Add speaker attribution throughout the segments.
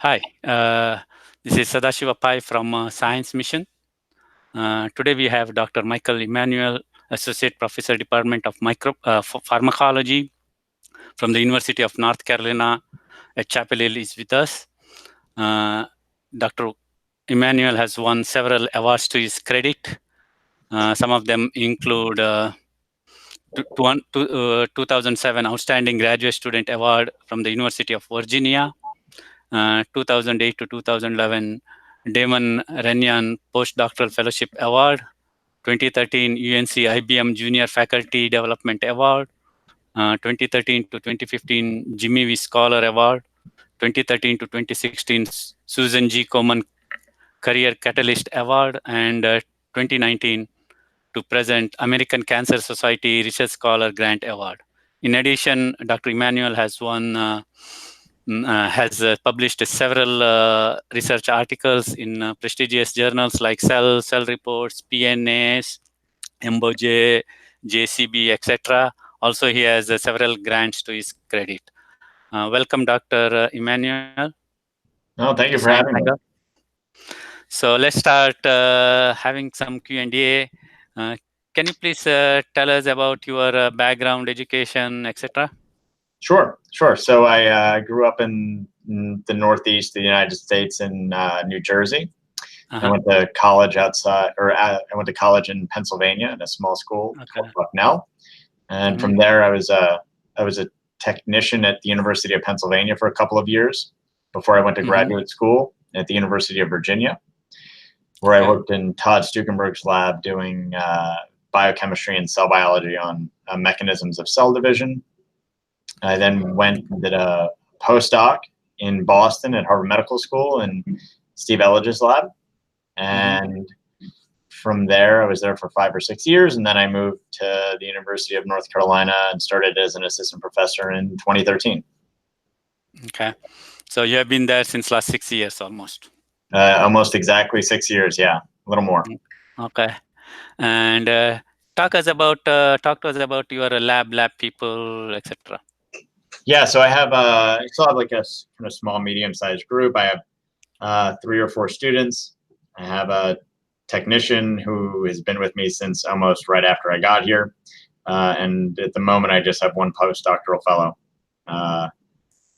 Speaker 1: Hi, this is Sadashiva Pai from Science Mission. Today we have Dr. Michael Emanuele, Associate Professor, Department of Pharmacology from the University of North Carolina at Chapel Hill is with us. Dr. Emanuele has won several awards to his credit. Some of them include 2007 Outstanding Graduate Student Award from the University of Virginia, 2008 to 2011 Damon Renyan Postdoctoral Fellowship Award, 2013 UNC IBM Junior Faculty Development Award, 2013 to 2015 Jimmy V. Scholar Award, 2013 to 2016 Susan G. Komen Career Catalyst Award, and 2019 to present American Cancer Society Research Scholar Grant Award. In addition, Dr. Emanuele has published several research articles in prestigious journals like Cell Reports, PNAS, MBOJ, JCB, etc. Also, he has several grants to his credit. Welcome, Dr. Emanuele.
Speaker 2: No, thank you for having me.
Speaker 1: So let's start having some Q&A. Can you please tell us about your background, education, etc.?
Speaker 2: Sure. So I grew up in the Northeast of the United States in New Jersey. I went to college I went to college in Pennsylvania in a small school called Bucknell. And from there, I was a technician at the University of Pennsylvania for a couple of years before I went to graduate school at the University of Virginia, where I worked in Todd Stukenberg's lab doing biochemistry and cell biology on mechanisms of cell division. I then went and did a postdoc in Boston at Harvard Medical School in Steve Elledge's lab. And from there, I was there for 5 or 6 years. And then I moved to the University of North Carolina and started as an assistant professor in 2013.
Speaker 1: Okay. So you have been there since last 6 years almost.
Speaker 2: Almost exactly 6 years. Yeah, a little more.
Speaker 1: Okay. And talk to us about your lab people, etc.
Speaker 2: Yeah, so I still have like a kind of small, medium-sized group. I have 3 or 4 students. I have a technician who has been with me since almost right after I got here. And at the moment, I just have 1 postdoctoral fellow.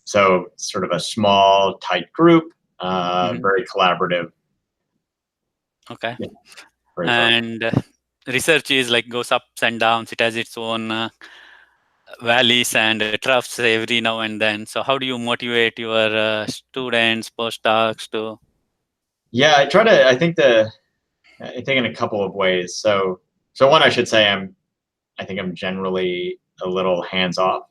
Speaker 2: So sort of a small, tight group, very collaborative.
Speaker 1: Okay.
Speaker 2: Yeah,
Speaker 1: and research is like goes ups and downs. It has its own valleys and troughs every now and then. So how do you motivate your students, postdocs to?
Speaker 2: Yeah, I think in a couple of ways. So one, I should say I think I'm generally a little hands-off.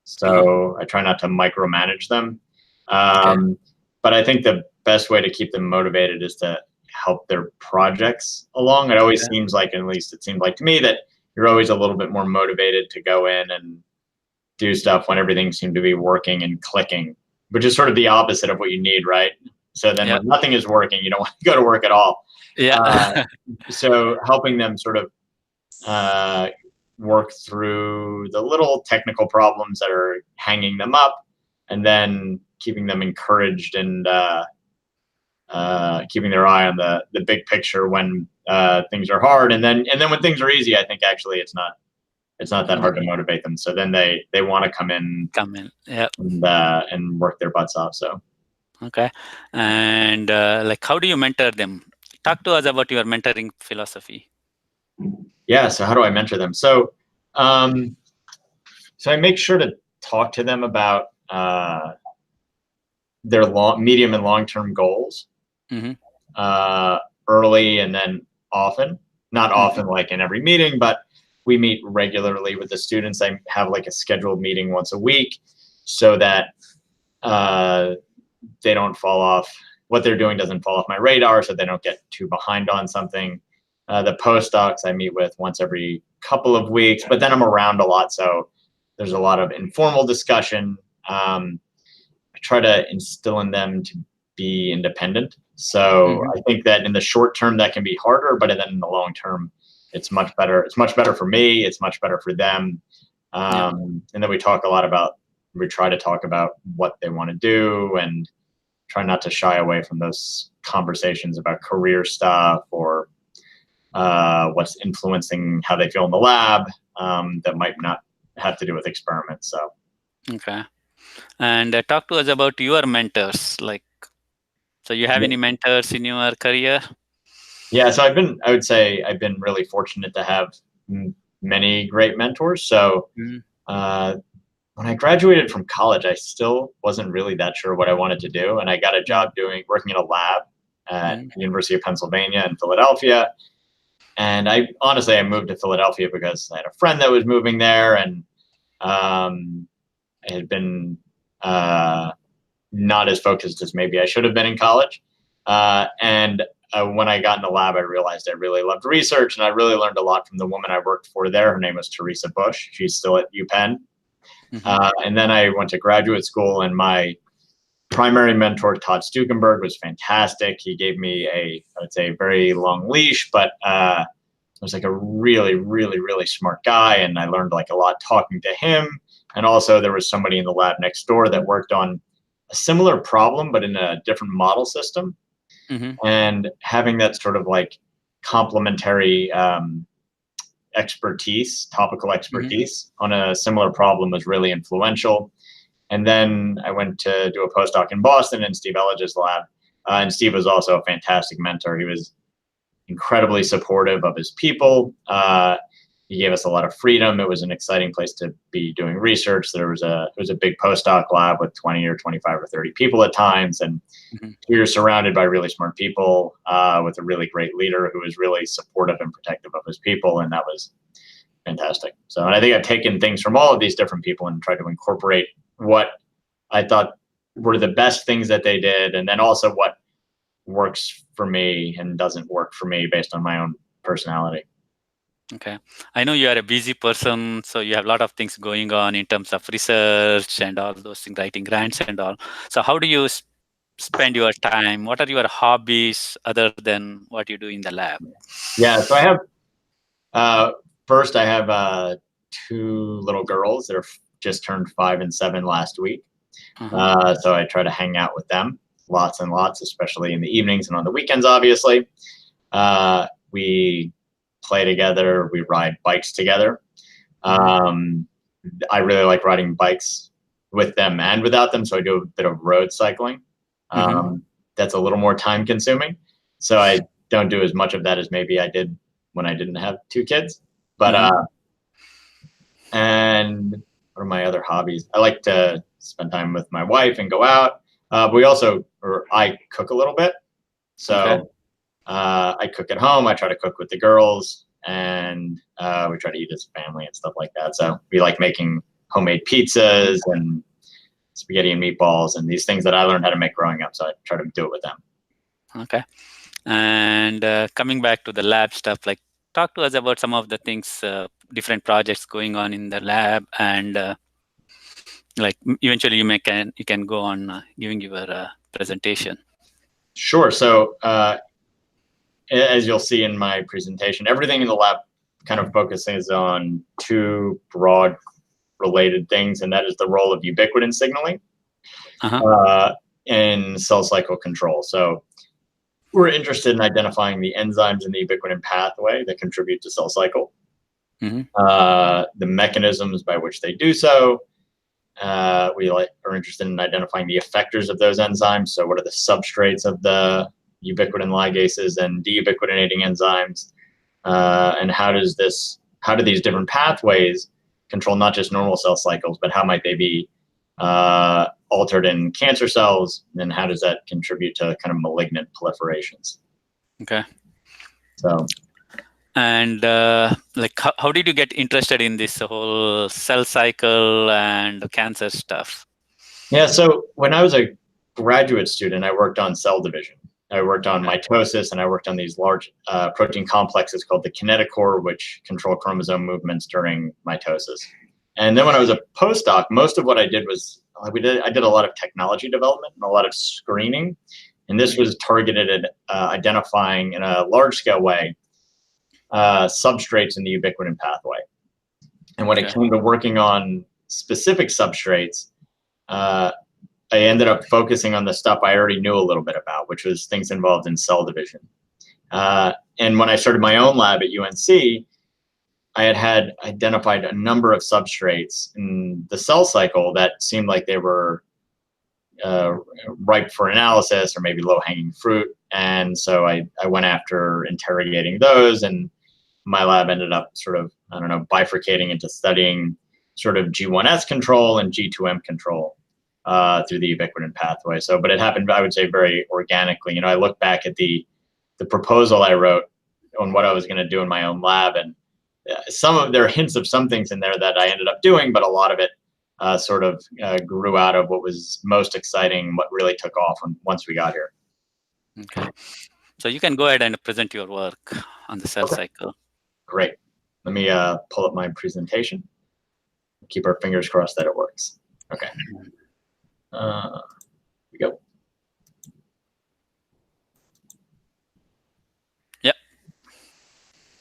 Speaker 2: So I try not to micromanage them. But I think the best way to keep them motivated is to help their projects along. It always seems like, at least it seemed like to me, that you're always a little bit more motivated to go in and do stuff when everything seemed to be working and clicking, which is sort of the opposite of what you need, right? So then when nothing is working, you don't want to go to work at all.
Speaker 1: Yeah.
Speaker 2: So helping them sort of work through the little technical problems that are hanging them up, and then keeping them encouraged and keeping their eye on the big picture when things are hard, and then when things are easy, I think actually it's not that hard to motivate them. So then they want to come in,
Speaker 1: yeah,
Speaker 2: and work their butts off. So
Speaker 1: okay. And like, how do you mentor them? Talk to us about your mentoring philosophy.
Speaker 2: Yeah, so how do I mentor them? So I make sure to talk to them about their medium and long-term goals early, and then often. Not often like in every meeting, but we meet regularly with the students. I have like a scheduled meeting once a week so that they don't fall off. What they're doing doesn't fall off my radar, so they don't get too behind on something. The postdocs I meet with once every couple of weeks, but then I'm around a lot, so there's a lot of informal discussion. I try to instill in them to be independent. So I think that in the short term that can be harder, but then in the long term, it's much better. It's much better for me. It's much better for them. And then we try to talk about what they want to do, and try not to shy away from those conversations about career stuff or what's influencing how they feel in the lab that might not have to do with experiments. So.
Speaker 1: Okay. And talk to us about your mentors. Like, so you have any mentors in your career?
Speaker 2: Yeah, so I would say I've been really fortunate to have many great mentors. So when I graduated from college, I still wasn't really that sure what I wanted to do. And I got a job working in a lab at the University of Pennsylvania in Philadelphia. And I moved to Philadelphia because I had a friend that was moving there, and I had been not as focused as maybe I should have been in college. And when I got in the lab, I realized I really loved research, and I really learned a lot from the woman I worked for there. Her name was Teresa Bush. She's still at UPenn. And then I went to graduate school, and my primary mentor, Todd Stukenberg, was fantastic. He gave me I would say, a very long leash, but was like a really, really, really smart guy. And I learned like a lot talking to him. And also there was somebody in the lab next door that worked on a similar problem, but in a different model system. And having that sort of like complementary expertise, topical expertise on a similar problem was really influential. And then I went to do a postdoc in Boston in Steve Elledge's lab. And Steve was also a fantastic mentor. He was incredibly supportive of his people. He gave us a lot of freedom. It was an exciting place to be doing research. It was a big postdoc lab with 20 or 25 or 30 people at times. And we were surrounded by really smart people with a really great leader who was really supportive and protective of his people. And that was fantastic. So, and I think I've taken things from all of these different people and tried to incorporate what I thought were the best things that they did, and then also what works for me and doesn't work for me based on my own personality.
Speaker 1: Okay. I know you are a busy person, so you have a lot of things going on in terms of research and all those things, writing grants and all. So how do you spend your time? What are your hobbies other than what you do in the lab?
Speaker 2: Yeah, so I have, first I have 2 little girls. They're just turned 5 and 7 last week. So I try to hang out with them lots and lots, especially in the evenings and on the weekends, obviously. We play together. We ride bikes together. I really like riding bikes with them and without them. So I do a bit of road cycling. That's a little more time consuming. So I don't do as much of that as maybe I did when I didn't have 2 kids. But, and what are my other hobbies? I like to spend time with my wife and go out. I cook a little bit. So I cook at home. I try to cook with the girls, and we try to eat as a family and stuff like that. So we like making homemade pizzas and spaghetti and meatballs and these things that I learned how to make growing up. So I try to do it with them.
Speaker 1: Okay. And coming back to the lab stuff, like talk to us about some of the things, different projects going on in the lab, and like eventually you can go on giving your presentation.
Speaker 2: Sure. So as you'll see in my presentation, everything in the lab kind of focuses on 2 broad related things, and that is the role of ubiquitin signaling in cell cycle control. So we're interested in identifying the enzymes in the ubiquitin pathway that contribute to cell cycle, the mechanisms by which they do so. We are interested in identifying the effectors of those enzymes. So what are the substrates of the ubiquitin ligases and deubiquitinating enzymes? And how do these different pathways control not just normal cell cycles, but how might they be altered in cancer cells? And how does that contribute to kind of malignant proliferations?
Speaker 1: Okay.
Speaker 2: So.
Speaker 1: And like, how did you get interested in this whole cell cycle and cancer stuff?
Speaker 2: Yeah, so when I was a graduate student, I worked on cell division. I worked on mitosis, and I worked on these large protein complexes called the kinetochore, which control chromosome movements during mitosis. And then when I was a postdoc, most of what I did was I did a lot of technology development and a lot of screening. And this was targeted at identifying in a large-scale way substrates in the ubiquitin pathway. And when it came to working on specific substrates, ended up focusing on the stuff I already knew a little bit about, which was things involved in cell division. And when I started my own lab at UNC, I had identified a number of substrates in the cell cycle that seemed like they were ripe for analysis or maybe low-hanging fruit. And so I went after interrogating those, and my lab ended up sort of, I don't know, bifurcating into studying sort of G1S control and G2M control through the ubiquitin pathway. So, but it happened, I would say, very organically. I look back at the proposal I wrote on what I was going to do in my own lab, and there are hints of some things in there that I ended up doing, but a lot of it sort of grew out of what was most exciting, what really took off once we got here.
Speaker 1: Okay. So you can go ahead and present your work on the cell cycle.
Speaker 2: Great. Let me pull up my presentation. Keep our fingers crossed that it works. Okay. Here we go.
Speaker 1: Yep.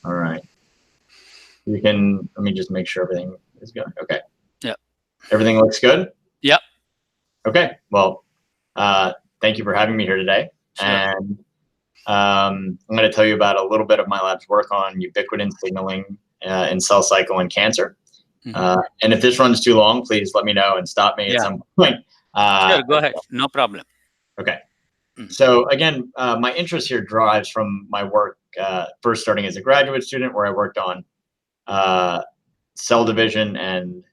Speaker 2: All right. Let me just make sure everything is good. Okay.
Speaker 1: Yep.
Speaker 2: Everything looks good?
Speaker 1: Yep.
Speaker 2: Okay. Well, thank you for having me here today.
Speaker 1: Sure.
Speaker 2: And I'm going to tell you about a little bit of my lab's work on ubiquitin signaling in cell cycle and cancer. And if this runs too long, please let me know and stop me at some point.
Speaker 1: Sure, go ahead. No problem.
Speaker 2: Okay. So again, my interest here drives from my work first starting as a graduate student, where I worked on cell division and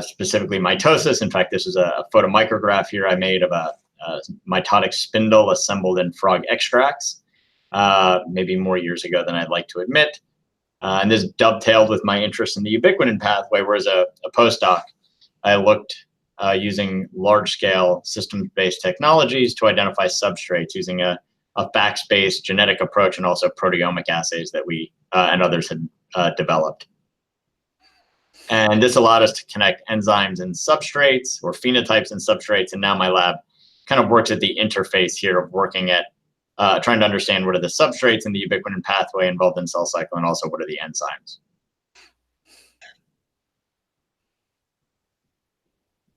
Speaker 2: specifically mitosis. In fact, this is a photomicrograph here I made of a mitotic spindle assembled in frog extracts, maybe more years ago than I'd like to admit. And this dovetailed with my interest in the ubiquitin pathway, where as a postdoc, I looked using large-scale systems-based technologies to identify substrates using a FACS-based genetic approach and also proteomic assays that we and others had developed. And this allowed us to connect enzymes and substrates, or phenotypes and substrates, and now my lab kind of works at the interface here of working at trying to understand what are the substrates in the ubiquitin pathway involved in cell cycle, and also what are the enzymes.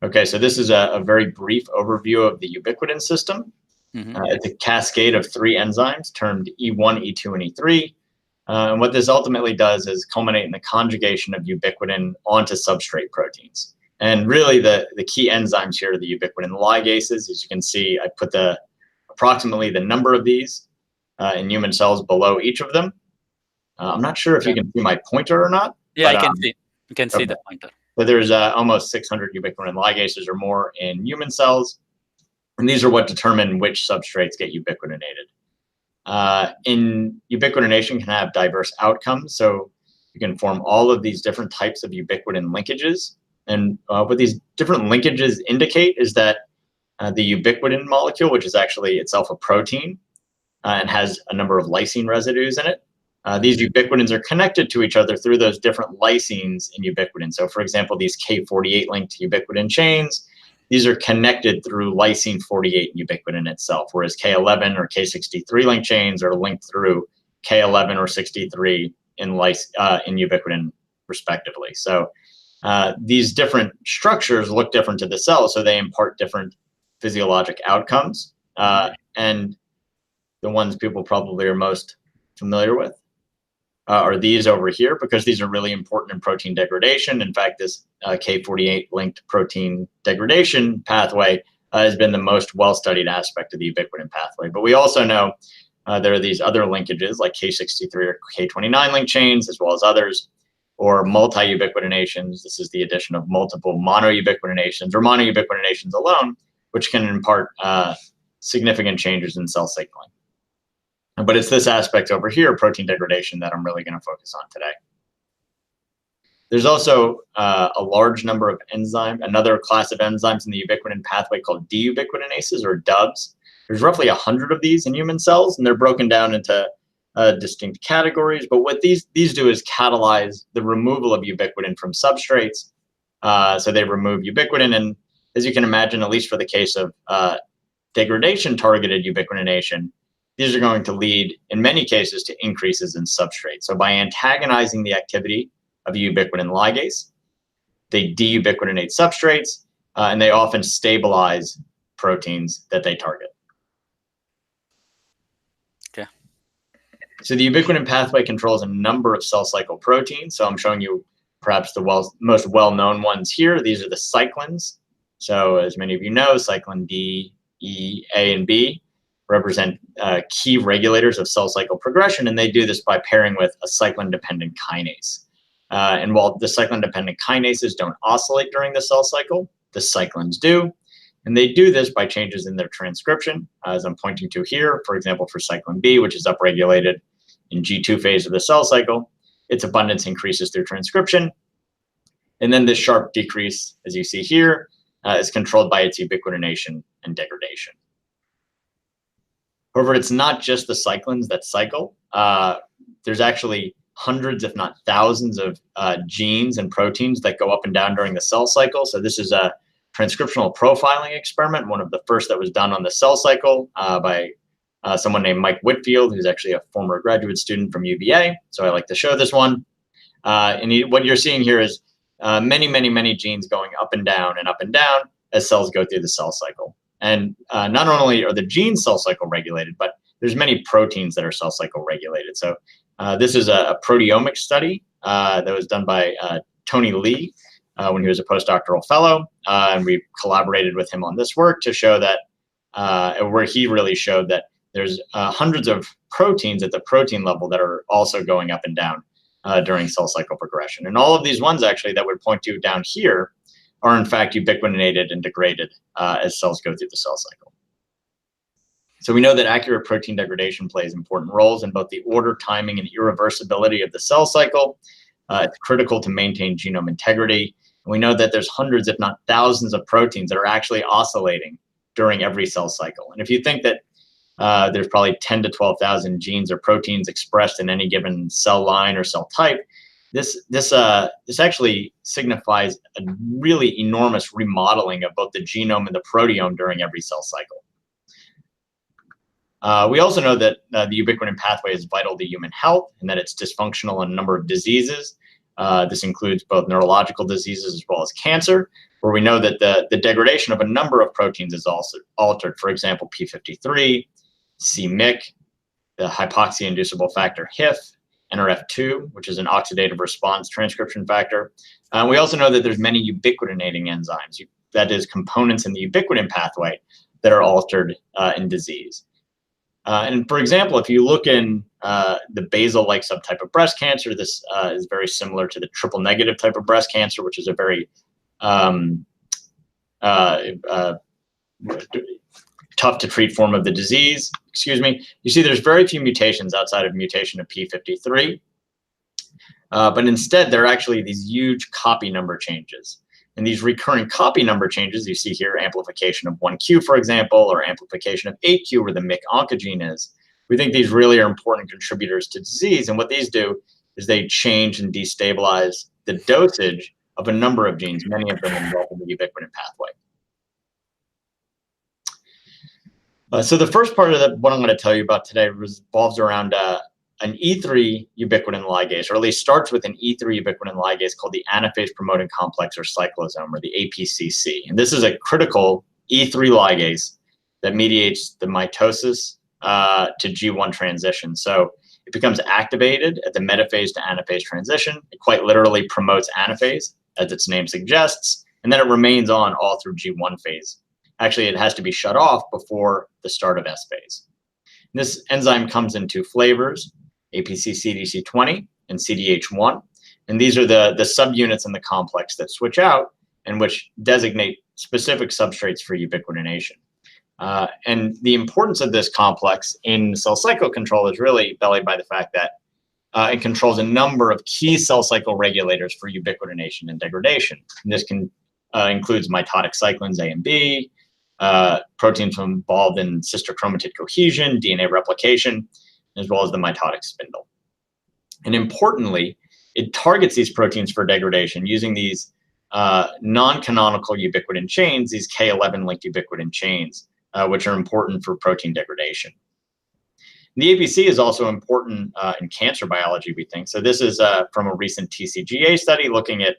Speaker 2: Okay, so this is a very brief overview of the ubiquitin system. It's a cascade of 3 enzymes termed E1, E2, and E3. And what this ultimately does is culminate in the conjugation of ubiquitin onto substrate proteins. And really the key enzymes here are the ubiquitin ligases. As you can see, I put approximately the number of these in human cells below each of them. I'm not sure if you can see my pointer or not.
Speaker 1: Yeah, I can see. You can see the pointer.
Speaker 2: But there's almost 600 ubiquitin ligases or more in human cells. And these are what determine which substrates get ubiquitinated. In ubiquitination can have diverse outcomes. So you can form all of these different types of ubiquitin linkages. And what these different linkages indicate is that the ubiquitin molecule, which is actually itself a protein and has a number of lysine residues in it, these ubiquitins are connected to each other through those different lysines in ubiquitin. So for example, these K48 linked ubiquitin chains, these are connected through lysine 48 in ubiquitin itself, whereas K11 or K63 linked chains are linked through K11 or 63 in ubiquitin respectively. So these different structures look different to the cell, so they impart different physiologic outcomes. And the ones people probably are most familiar with are these over here, because these are really important in protein degradation. In fact, this K48 linked protein degradation pathway has been the most well-studied aspect of the ubiquitin pathway. But we also know there are these other linkages like K63 or K29 linked chains, as well as others, or multi-ubiquitinations. This is the addition of multiple monoubiquitinations or monoubiquitinations alone, which can impart significant changes in cell signaling. But it's this aspect over here, protein degradation, that I'm really going to focus on today. There's also a large number of another class of enzymes in the ubiquitin pathway called deubiquitinases, or DUBs. There's roughly 100 of these in human cells, and they're broken down into distinct categories. But what these do is catalyze the removal of ubiquitin from substrates. So they remove ubiquitin, and as you can imagine, at least for the case of degradation-targeted ubiquitination, these are going to lead, in many cases, to increases in substrate. So by antagonizing the activity of ubiquitin ligase, they deubiquitinate substrates, and they often stabilize proteins that they target.
Speaker 1: Okay.
Speaker 2: So the ubiquitin pathway controls a number of cell cycle proteins. So I'm showing you perhaps the most well-known ones here. These are the cyclins. So as many of you know, cyclin D, E, A, and B represent key regulators of cell cycle progression, and they do this by pairing with a cyclin-dependent kinase. And while the cyclin-dependent kinases don't oscillate during the cell cycle, the cyclins do. And they do this by changes in their transcription, as I'm pointing to here. For example, for cyclin B, which is upregulated in G2 phase of the cell cycle, its abundance increases through transcription. And then this sharp decrease, as you see here, is controlled by its ubiquitination and degradation. However, it's not just the cyclins that cycle. There's actually hundreds, if not thousands, of genes and proteins that go up and down during the cell cycle. So this is a transcriptional profiling experiment, one of the first that was done on the cell cycle by someone named Mike Whitfield, who's actually a former graduate student from UVA. So I like to show this one. What you're seeing here is many genes going up and down as cells go through the cell cycle. And not only are the genes cell cycle regulated, but there's many proteins that are cell cycle regulated. So this is a proteomics study that was done by Tony Lee when he was a postdoctoral fellow. And we collaborated with him on this work to show that, where he really showed that there's hundreds of proteins at the protein level that are also going up and down during cell cycle progression. And all of these ones actually that would point to down here are in fact ubiquitinated and degraded as cells go through the cell cycle. So we know that accurate protein degradation plays important roles in both the order, timing, and irreversibility of the cell cycle. It's critical to maintain genome integrity. And we know that there's hundreds, if not thousands, of proteins that are actually oscillating during every cell cycle. And if you think that there's probably 10 to 12,000 genes or proteins expressed in any given cell line or cell type, this actually signifies a really enormous remodeling of both the genome and the proteome during every cell cycle. We also know that the ubiquitin pathway is vital to human health and that it's dysfunctional in a number of diseases. This includes both neurological diseases as well as cancer, where we know that the degradation of a number of proteins is also altered. For example, P53, c-Myc, the hypoxia-inducible factor HIF, NRF2, which is an oxidative response transcription factor. We also know that there's many ubiquitinating enzymes, that is, components in the ubiquitin pathway that are altered in disease. And for example, if you look in the basal-like subtype of breast cancer, this is very similar to the triple-negative type of breast cancer, which is a very tough to treat form of the disease. Excuse me. You see there's very few mutations outside of mutation of P53. But instead, there are actually these huge copy number changes. And these recurring copy number changes, you see here, amplification of 1q, for example, or amplification of 8q, where the Myc oncogene is. We think these really are important contributors to disease. And what these do is they change and destabilize the dosage of a number of genes, many of them involved in the ubiquitin pathway. So the first part of what I'm going to tell you about today revolves around an E3 ubiquitin ligase, or at least starts with an E3 ubiquitin ligase called the anaphase promoting complex or cyclosome, or the APCC. And this is a critical E3 ligase that mediates the mitosis to G1 transition. So it becomes activated at the metaphase to anaphase transition. It quite literally promotes anaphase, as its name suggests, and then it remains on all through G1 phase. Actually, it has to be shut off before the start of S phase. And this enzyme comes in two flavors, APC-CDC20 and CDH1. And these are the subunits in the complex that switch out and which designate specific substrates for ubiquitination. And the importance of this complex in cell cycle control is really belied by the fact that it controls a number of key cell cycle regulators for ubiquitination and degradation. And this includes mitotic cyclins A and B, proteins involved in sister chromatid cohesion, DNA replication, as well as the mitotic spindle. And importantly, it targets these proteins for degradation using these non-canonical ubiquitin chains, these K11-linked ubiquitin chains, which are important for protein degradation. The APC is also important in cancer biology, we think. So this is from a recent TCGA study looking at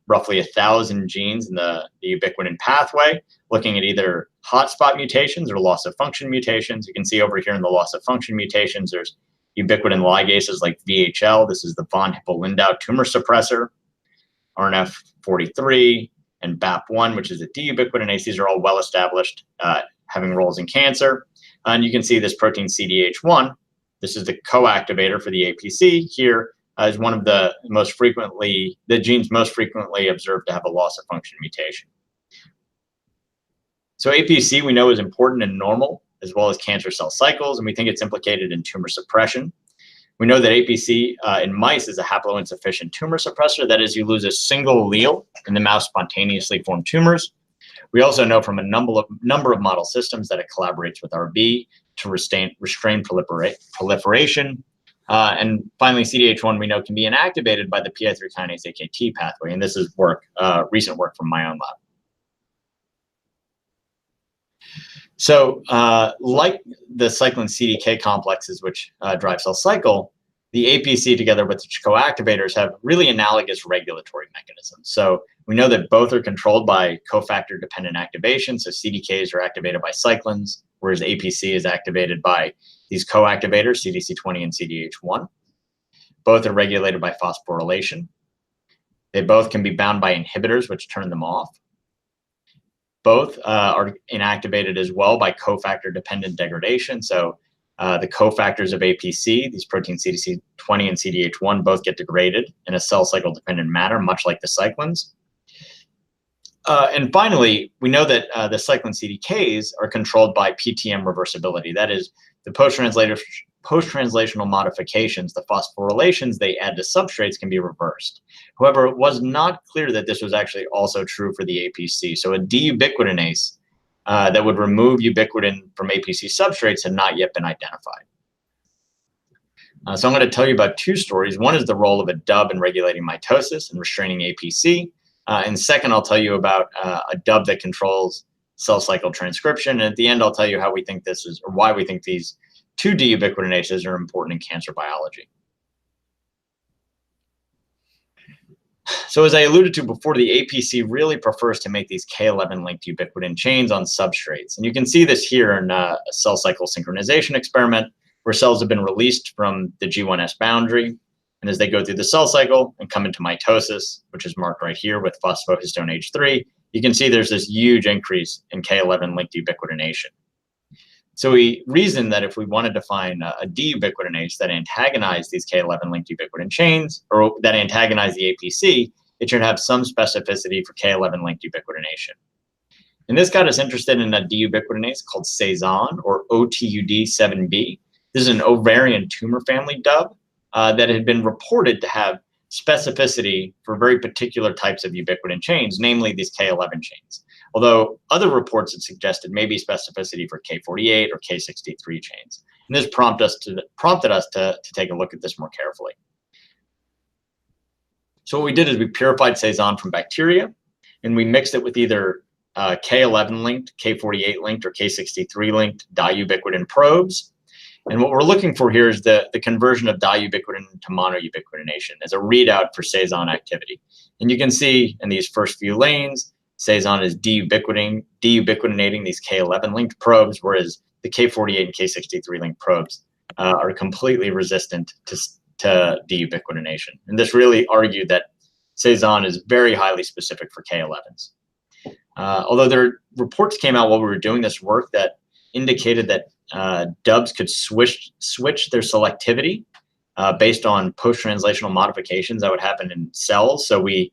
Speaker 2: roughly 1,000 genes in the ubiquitin pathway, looking at either hotspot mutations or loss of function mutations. You can see over here in the loss of function mutations, there's ubiquitin ligases like VHL. This is the von Hippel-Lindau tumor suppressor, RNF43, and BAP1, which is a deubiquitinase. These are all well established, having roles in cancer. And you can see this protein CDH1. This is the co-activator for the APC. Here is one of the genes most frequently observed to have a loss of function mutation. So APC we know is important in normal as well as cancer cell cycles, and we think it's implicated in tumor suppression. We know that APC in mice is a haploinsufficient tumor suppressor. That is, you lose a single allele in the mouse spontaneously formed tumors. We also know from a number of model systems that it collaborates with RB to restrain proliferation. And finally, CDH1 we know can be inactivated by the PI3 kinase AKT pathway, and this is recent work from my own lab. So like the cyclin CDK complexes, which drive cell cycle, the APC together with its co-activators have really analogous regulatory mechanisms. So we know that both are controlled by cofactor dependent activation. So CDKs are activated by cyclins, whereas APC is activated by these co-activators, CDC20 and CDH1. Both are regulated by phosphorylation. They both can be bound by inhibitors, which turn them off. Both are inactivated as well by cofactor dependent degradation. So the cofactors of APC, these proteins CDC20 and CDH1, both get degraded in a cell cycle dependent manner, much like the cyclins. And finally, we know that the cyclin CDKs are controlled by PTM reversibility. That is, the post-translational modifications, the phosphorylations they add to substrates can be reversed. However, it was not clear that this was actually also true for the APC. So a deubiquitinase that would remove ubiquitin from APC substrates had not yet been identified. So I'm going to tell you about two stories. One is the role of a DUB in regulating mitosis and restraining APC. And second, I'll tell you about a DUB that controls cell cycle transcription. And at the end, I'll tell you how we think this is, or why we think these two deubiquitinases are important in cancer biology. So as I alluded to before, the APC really prefers to make these K11-linked ubiquitin chains on substrates. And you can see this here in a cell cycle synchronization experiment where cells have been released from the G1S boundary. And as they go through the cell cycle and come into mitosis, which is marked right here with phosphohistone H3, you can see there's this huge increase in K11-linked ubiquitination. So we reasoned that if we wanted to find a deubiquitinase that antagonized these K11-linked ubiquitin chains, or that antagonize the APC, it should have some specificity for K11-linked ubiquitination. And this got us interested in a deubiquitinase called Cezanne, or OTUD7B. This is an ovarian tumor family DUB that had been reported to have specificity for very particular types of ubiquitin chains, namely these K11 chains. Although other reports had suggested maybe specificity for K48 or K63 chains. And this prompted us to take a look at this more carefully. So what we did is we purified Cezanne from bacteria, and we mixed it with either K11-linked, K48-linked, or K63-linked diubiquitin probes. And what we're looking for here is the conversion of diubiquitin to monoubiquitination as a readout for Cezanne activity. And you can see in these first few lanes, Cezanne is deubiquitinating these K11-linked probes, whereas the K48 and K63-linked probes are completely resistant to deubiquitination. And this really argued that Cezanne is very highly specific for K11s. Although there reports came out while we were doing this work that indicated that DUBs could switch their selectivity based on post-translational modifications that would happen in cells. So we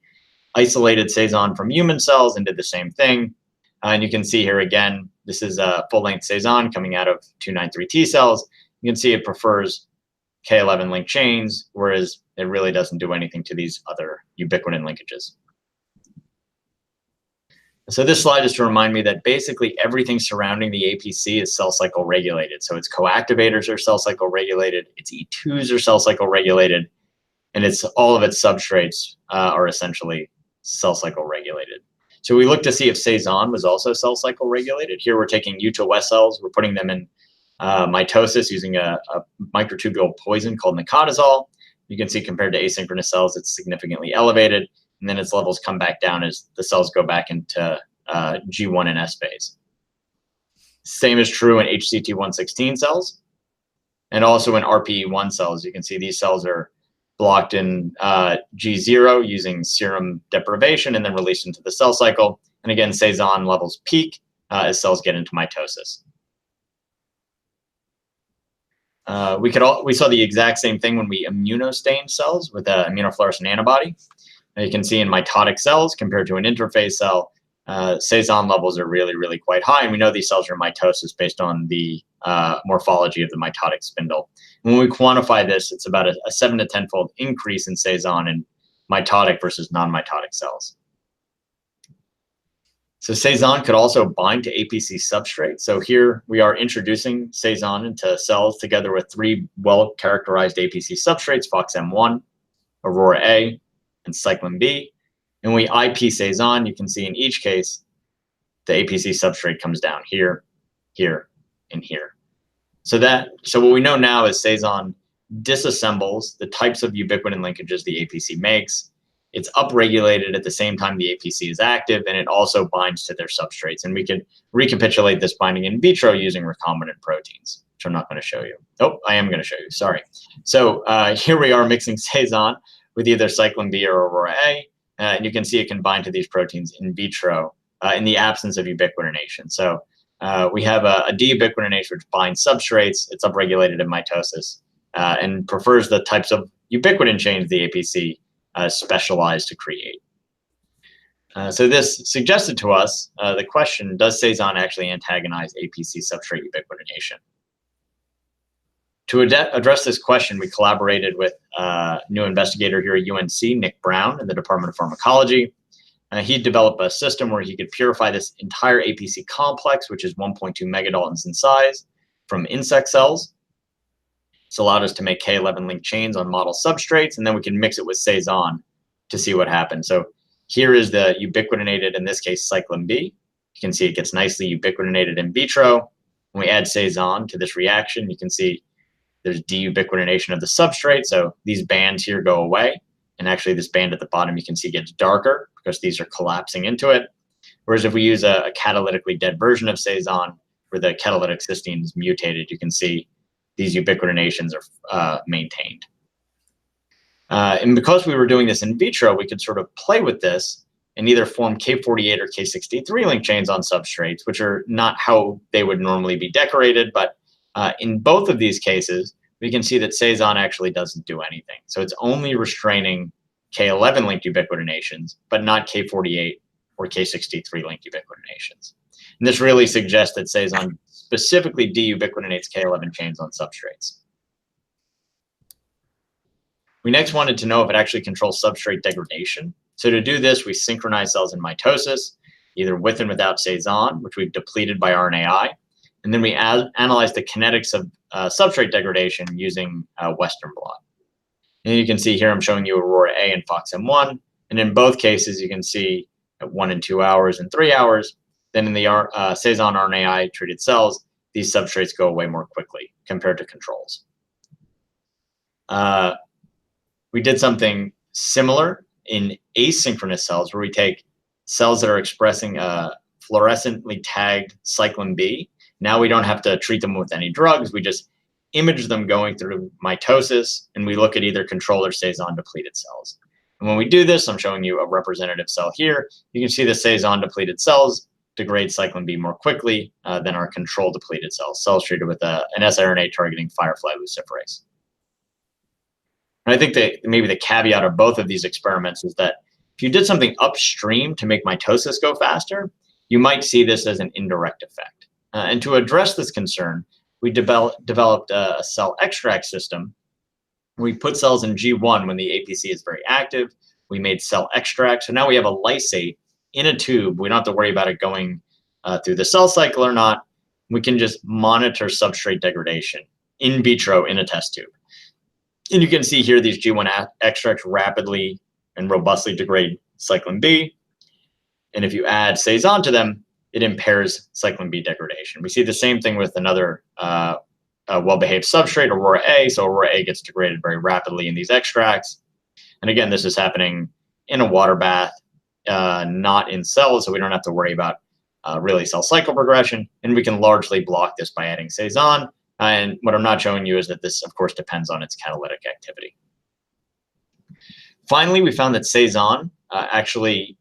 Speaker 2: isolated Cezanne from human cells and did the same thing. And you can see here again, this is a full-length Cezanne coming out of 293 T cells. You can see it prefers K11-linked chains, whereas it really doesn't do anything to these other ubiquitin linkages. So this slide is to remind me that basically everything surrounding the APC is cell cycle regulated. So its coactivators are cell cycle regulated, its E2s are cell cycle regulated, and all of its substrates are essentially cell cycle regulated. So we looked to see if Cezanne was also cell cycle regulated. Here we're taking U2S cells, we're putting them in mitosis using a microtubule poison called nicotazole. You can see compared to asynchronous cells, it's significantly elevated. and then its levels come back down as the cells go back into G1 and S phase. Same is true in HCT116 cells, and also in RPE1 cells. You can see these cells are blocked in G0 using serum deprivation and then released into the cell cycle. And again, Sézanne levels peak as cells get into mitosis. We saw the exact same thing when we immunostained cells with an immunofluorescent antibody. Now you can see in mitotic cells compared to an interphase cell, Sézanne levels are really, really quite high. And we know these cells are mitosis based on the morphology of the mitotic spindle. And when we quantify this, it's about a 7 to 10-fold increase in Sézanne in mitotic versus non-mitotic cells. So Sézanne could also bind to APC substrate. So here we are introducing Sézanne into cells together with 3 well-characterized APC substrates, FOXM1, Aurora A, and Cyclin B. And we IP Sézanne, you can see in each case, the APC substrate comes down here, here, and here. So what we know now is Sézanne disassembles the types of ubiquitin linkages the APC makes. It's upregulated at the same time the APC is active, and it also binds to their substrates. And we can recapitulate this binding in vitro using recombinant proteins, which I'm not going to show you. Oh, I am going to show you, sorry. So here we are mixing Sézanne with either Cyclin B or Aurora A, and you can see it can bind to these proteins in vitro in the absence of ubiquitination. So we have a deubiquitinase which binds substrates, it's upregulated in mitosis, and prefers the types of ubiquitin chains the APC specialized to create. So this suggested to us the question, does Sézanne actually antagonize APC substrate ubiquitination? To address this question, we collaborated with a new investigator here at UNC, Nick Brown, in the Department of Pharmacology. He developed a system where he could purify this entire APC complex, which is 1.2 megadaltons in size, from insect cells. This allowed us to make K11 linked chains on model substrates, and then we can mix it with Sézanne to see what happens. So here is the ubiquitinated, in this case, Cyclin B. You can see it gets nicely ubiquitinated in vitro. When we add Sézanne to this reaction, you can see there's deubiquitination of the substrate. So these bands here go away. And actually this band at the bottom, you can see gets darker because these are collapsing into it. Whereas if we use a catalytically dead version of Sézanne, where the catalytic cysteine is mutated, you can see these ubiquitinations are maintained. And because we were doing this in vitro, we could sort of play with this and either form K48 or K63 link chains on substrates, which are not how they would normally be decorated. But in both of these cases, we can see that Sézanne actually doesn't do anything. So it's only restraining K11 linked ubiquitinations, but not K48 or K63 linked ubiquitinations. And this really suggests that Sézanne specifically deubiquitinates K11 chains on substrates. We next wanted to know if it actually controls substrate degradation. So to do this, we synchronize cells in mitosis, either with and without Sézanne, which we've depleted by RNAi. And then we analyze the kinetics of substrate degradation using Western blot. And you can see here I'm showing you Aurora A and FOXM1. And in both cases, you can see at 1 and 2 hours and 3 hours. Then in the Sézanne RNAi treated cells, these substrates go away more quickly compared to controls. We did something similar in asynchronous cells where we take cells that are expressing fluorescently tagged Cyclin B. Now we don't have to treat them with any drugs. We just image them going through mitosis, and we look at either control or Sézanne depleted cells. And when we do this, I'm showing you a representative cell here. You can see the Sézanne depleted cells degrade Cyclin B more quickly than our control depleted cells treated with an siRNA targeting firefly luciferase. And I think that maybe the caveat of both of these experiments is that if you did something upstream to make mitosis go faster, you might see this as an indirect effect. And to address this concern, we developed a cell extract system. We put cells in G1 when the APC is very active. We made cell extract. So now we have a lysate in a tube. We don't have to worry about it going through the cell cycle or not. We can just monitor substrate degradation in vitro in a test tube. And you can see here these G1 extracts rapidly and robustly degrade Cyclin B. And if you add Sézanne to them, it impairs Cyclin B degradation. We see the same thing with another well-behaved substrate, Aurora A. So Aurora A gets degraded very rapidly in these extracts. And again, this is happening in a water bath, not in cells, so we don't have to worry about really cell cycle progression, and we can largely block this by adding Sézanne. And what I'm not showing you is that this, of course, depends on its catalytic activity. Finally, we found that Sézanne actually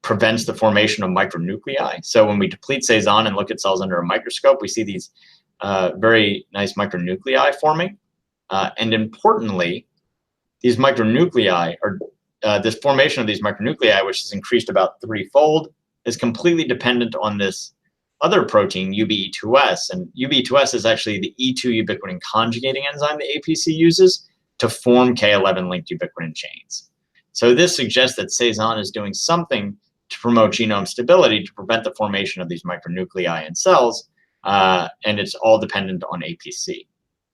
Speaker 2: prevents the formation of micronuclei. So when we deplete Sézanne and look at cells under a microscope, we see these very nice micronuclei forming. And importantly, these micronuclei are this formation of these micronuclei, which is increased about 3-fold, is completely dependent on this other protein, UBE2S. And UBE2S is actually the E2 ubiquitin conjugating enzyme the APC uses to form K11-linked ubiquitin chains. So this suggests that Sézanne is doing something to promote genome stability to prevent the formation of these micronuclei in cells, and it's all dependent on APC.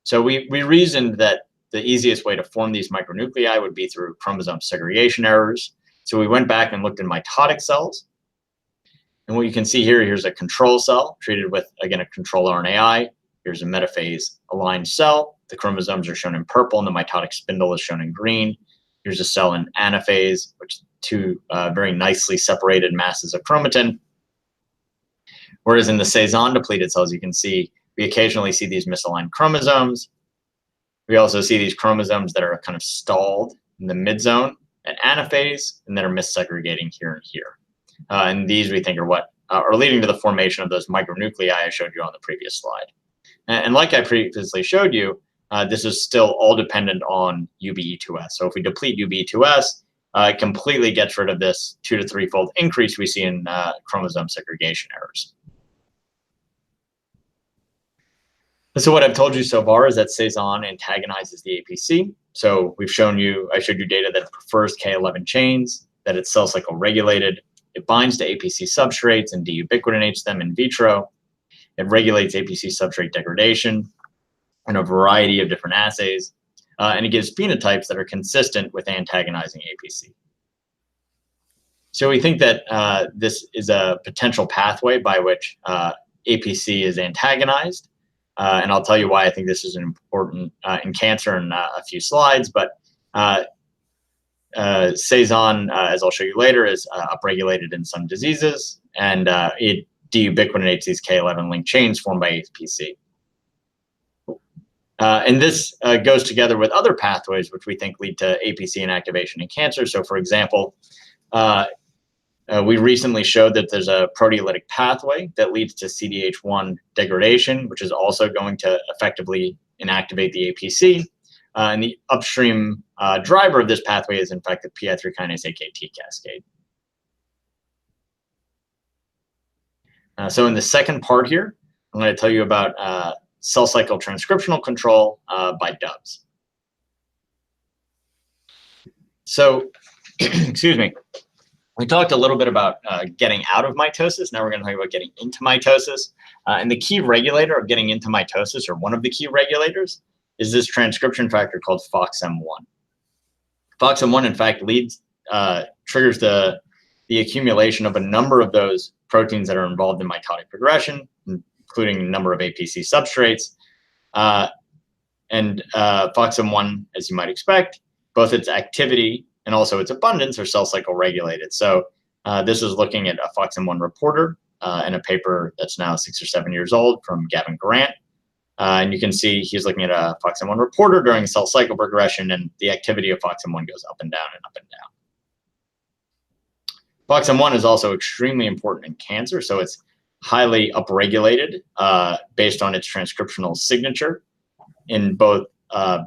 Speaker 2: So we reasoned that the easiest way to form these micronuclei would be through chromosome segregation errors. So we went back and looked in mitotic cells. And what you can see here, here's a control cell treated with, again, a control RNAi. Here's a metaphase aligned cell. The chromosomes are shown in purple and the mitotic spindle is shown in green. Here's a cell in anaphase, which is two very nicely separated masses of chromatin. Whereas in the Sézanne depleted cells, you can see we occasionally see these misaligned chromosomes. We also see these chromosomes that are kind of stalled in the midzone at anaphase and that are missegregating here and here. And these we think are what are leading to the formation of those micronuclei I showed you on the previous slide. And like I previously showed you, this is still all dependent on UBE2S. So if we deplete UBE2S, it completely gets rid of this 2 to 3-fold increase we see in chromosome segregation errors. So what I've told you so far is that Sézanne antagonizes the APC. So we've shown you, I showed you data that it prefers K11 chains, that it's cell cycle regulated. It binds to APC substrates and deubiquitinates them in vitro. It regulates APC substrate degradation in a variety of different assays. And it gives phenotypes that are consistent with antagonizing APC. So we think that this is a potential pathway by which APC is antagonized. And I'll tell you why I think this is important in cancer in a few slides. But Sézanne, as I'll show you later, is upregulated in some diseases, and it deubiquitinates these K11-linked chains formed by APC. And this goes together with other pathways which we think lead to APC inactivation in cancer. So, for example, we recently showed that there's a proteolytic pathway that leads to CDH1 degradation, which is also going to effectively inactivate the APC. And the upstream driver of this pathway is, in fact, the PI3 kinase AKT cascade. So in the second part here, I'm going to tell you about cell cycle transcriptional control by Dubs. So, excuse me. We talked a little bit about getting out of mitosis. Now we're going to talk about getting into mitosis. And the key regulator of getting into mitosis, or one of the key regulators, is this transcription factor called FOXM1. FOXM1, in fact, triggers the accumulation of a number of those proteins that are involved in mitotic progression, including a number of APC substrates. And FOXM1, as you might expect, both its activity and also its abundance are cell cycle regulated. So this is looking at a FOXM1 reporter in a paper that's now 6 or 7 years old from Gavin Grant. And you can see he's looking at a FOXM1 reporter during cell cycle progression, and the activity of FOXM1 goes up and down and up and down. FOXM1 is also extremely important in cancer, so it's highly upregulated based on its transcriptional signature in both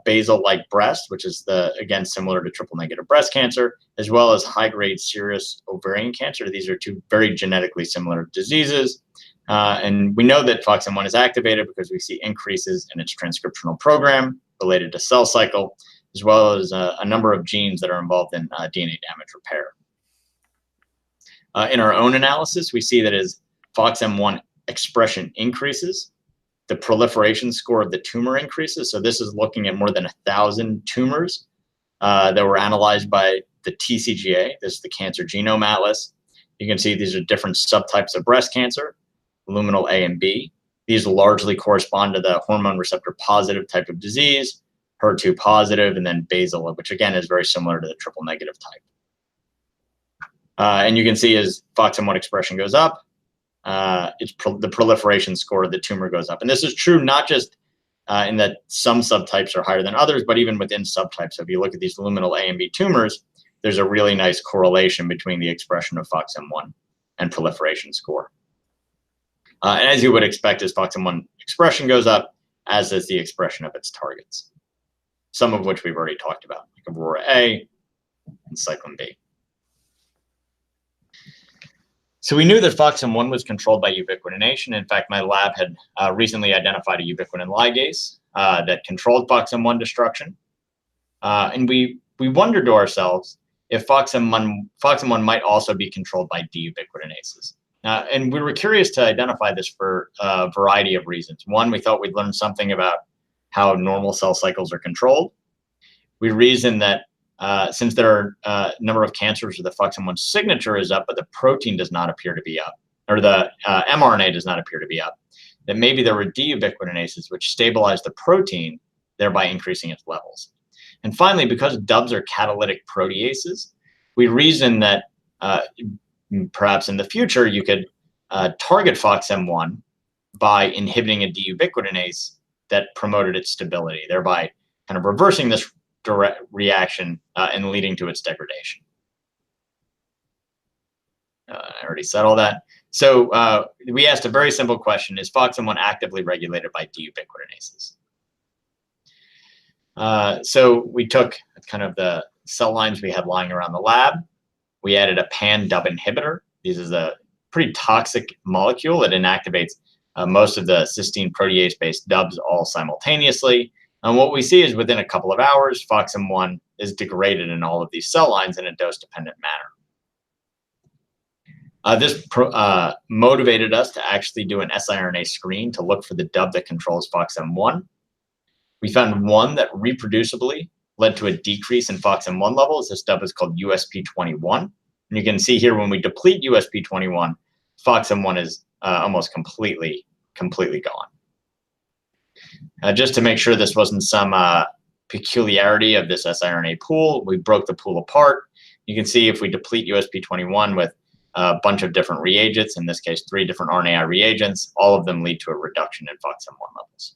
Speaker 2: basal-like breast, which is again similar to triple-negative breast cancer, as well as high-grade serous ovarian cancer. These are two very genetically similar diseases. And we know that FOXM1 is activated because we see increases in its transcriptional program related to cell cycle, as well as a number of genes that are involved in DNA damage repair. In our own analysis, we see that as FOXM1 expression increases, the proliferation score of the tumor increases. So this is looking at more than 1,000 tumors that were analyzed by the TCGA. This is the Cancer Genome Atlas. You can see these are different subtypes of breast cancer, luminal A and B. These largely correspond to the hormone receptor positive type of disease, HER2 positive, and then basal, which again is very similar to the triple negative type. And you can see as FOXM1 expression goes up, the proliferation score of the tumor goes up. And this is true not just in that some subtypes are higher than others, but even within subtypes. So if you look at these luminal A and B tumors, there's a really nice correlation between the expression of FOXM1 and proliferation score. And as you would expect, as FOXM1 expression goes up, as is the expression of its targets, some of which we've already talked about, like Aurora A and Cyclin B. So we knew that FOXM1 was controlled by ubiquitination. In fact, my lab had recently identified a ubiquitin ligase that controlled FOXM1 destruction. And we wondered to ourselves if FOXM1 might also be controlled by deubiquitinases. And we were curious to identify this for a variety of reasons. One, we thought we'd learn something about how normal cell cycles are controlled. We reasoned that since there are a number of cancers where the FOXM1 signature is up, but the protein does not appear to be up, or the mRNA does not appear to be up, that maybe there were deubiquitinases which stabilize the protein, thereby increasing its levels. And finally, because DUBs are catalytic proteases, we reasoned that perhaps in the future you could target FOXM1 by inhibiting a deubiquitinase that promoted its stability, thereby kind of reversing this direct reaction and leading to its degradation. I already said all that. So we asked a very simple question: is FOXM1 actively regulated by deubiquitinases? So we took kind of the cell lines we had lying around the lab. We added a pan-DUB inhibitor. This is a pretty toxic molecule that inactivates most of the cysteine protease-based DUBs all simultaneously. And what we see is within a couple of hours, FOXM1 is degraded in all of these cell lines in a dose-dependent manner. This motivated us to actually do an siRNA screen to look for the DUB that controls FOXM1. We found one that reproducibly led to a decrease in FOXM1 levels. This DUB is called USP21. And you can see here when we deplete USP21, FOXM1 is almost completely gone. Just to make sure this wasn't some peculiarity of this siRNA pool, we broke the pool apart. You can see if we deplete USP21 with a bunch of different reagents, in this case 3 different RNAi reagents, all of them lead to a reduction in FOXM1 levels.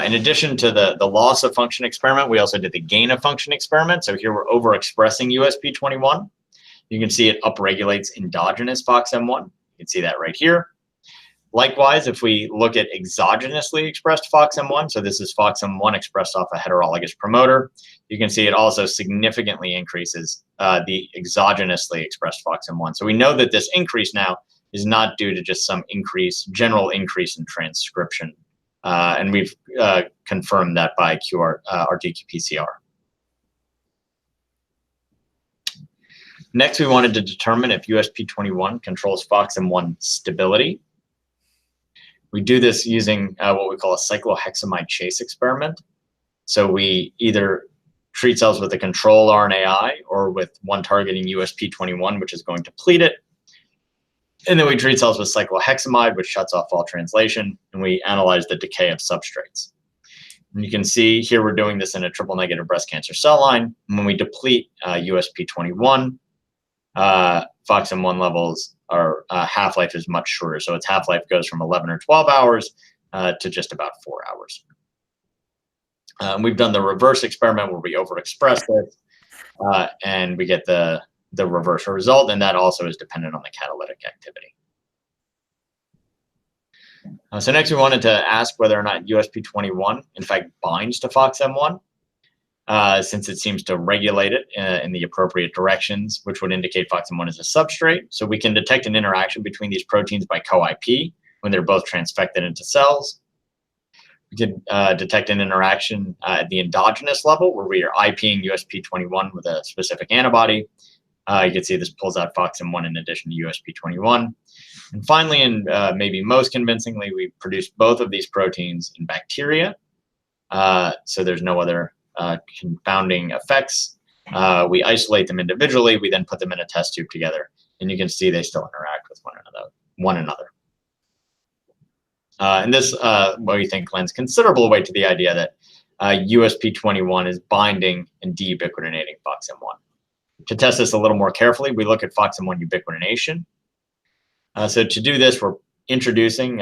Speaker 2: In addition to the loss of function experiment, we also did the gain of function experiment. So here we're overexpressing USP21. You can see it upregulates endogenous FOXM1. You can see that right here. Likewise, if we look at exogenously expressed FOXM1, so this is FOXM1 expressed off a heterologous promoter, you can see it also significantly increases the exogenously expressed FOXM1. So we know that this increase now is not due to just some general increase in transcription. And we've confirmed that by RT-qPCR. Next, we wanted to determine if USP21 controls FOXM1 stability. We do this using what we call a cyclohexamide chase experiment. So we either treat cells with a control RNAi or with one targeting USP21, which is going to deplete it. And then we treat cells with cyclohexamide, which shuts off all translation, and we analyze the decay of substrates. And you can see here we're doing this in a triple negative breast cancer cell line. And when we deplete USP21, FOXM1 levels our half-life is much shorter. So its half-life goes from 11 or 12 hours to just about 4 hours. We've done the reverse experiment where we overexpress this and we get the reverse result, and that also is dependent on the catalytic activity. So next we wanted to ask whether or not USP21 in fact binds to FOXM1. Since it seems to regulate it in the appropriate directions, which would indicate FOXM1 is a substrate. So we can detect an interaction between these proteins by co-IP when they're both transfected into cells. We can detect an interaction at the endogenous level where we are IPing USP21 with a specific antibody. You can see this pulls out FOXM1 in addition to USP21. And finally, and maybe most convincingly, we produce both of these proteins in bacteria. So there's no other confounding effects. We isolate them individually. We then put them in a test tube together, and you can see they still interact with one another. And this, what we think, lends considerable weight to the idea that USP21 is binding and deubiquitinating FOXM1. To test this a little more carefully, we look at FOXM1 ubiquitination. So to do this, we're introducing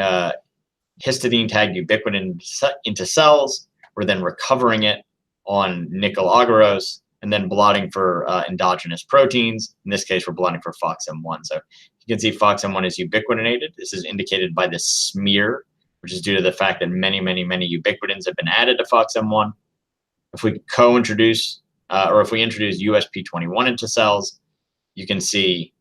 Speaker 2: histidine-tagged ubiquitin into cells. We're then recovering it on nickel agarose and then blotting for endogenous proteins. In this case, we're blotting for FOXM1. So you can see FOXM1 is ubiquitinated. This is indicated by this smear, which is due to the fact that many ubiquitins have been added to FOXM1. If we co-introduce, or if we introduce USP21 into cells, you can see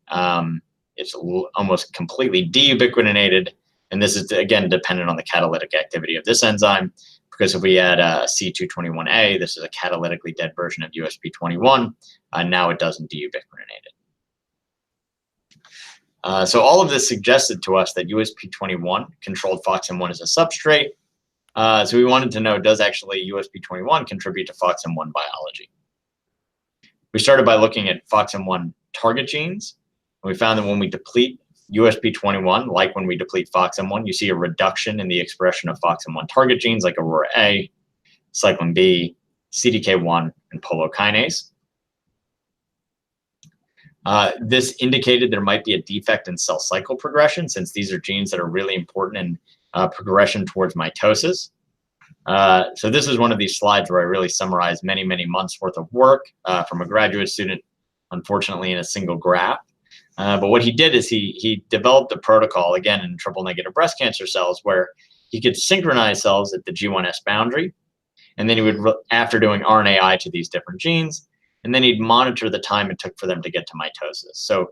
Speaker 2: it's almost completely deubiquitinated. And this is, again, dependent on the catalytic activity of this enzyme, because if we add C221A, this is a catalytically dead version of USP21. Now it doesn't deubiquitinate it. So all of this suggested to us that USP21 controlled FOXM1 as a substrate. So we wanted to know, does actually USP21 contribute to FOXM1 biology? We started by looking at FOXM1 target genes. And we found that when we deplete USP21, like when we deplete FOXM1, you see a reduction in the expression of FOXM1 target genes like Aurora A, cyclin B, CDK1, and polokinase. This indicated there might be a defect in cell cycle progression, since these are genes that are really important in progression towards mitosis. So this is one of these slides where I really summarize many months worth of work from a graduate student, unfortunately in a single graph. But what he did is he developed a protocol, again, in triple-negative breast cancer cells, where he could synchronize cells at the G1S boundary, and then he would, after doing RNAi to these different genes, and then he'd monitor the time it took for them to get to mitosis. So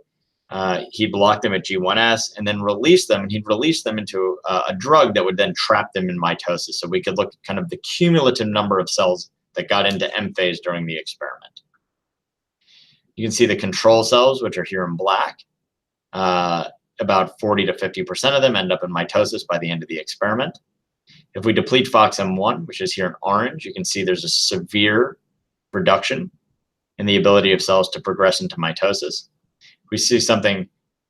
Speaker 2: he blocked them at G1S and then released them, and he'd release them into a drug that would then trap them in mitosis. So we could look at kind of the cumulative number of cells that got into M phase during the experiment. You can see the control cells, which are here in black. About 40 to 50% of them end up in mitosis by the end of the experiment. If we deplete FOXM1, which is here in orange, you can see there's a severe reduction in the ability of cells to progress into mitosis. We see something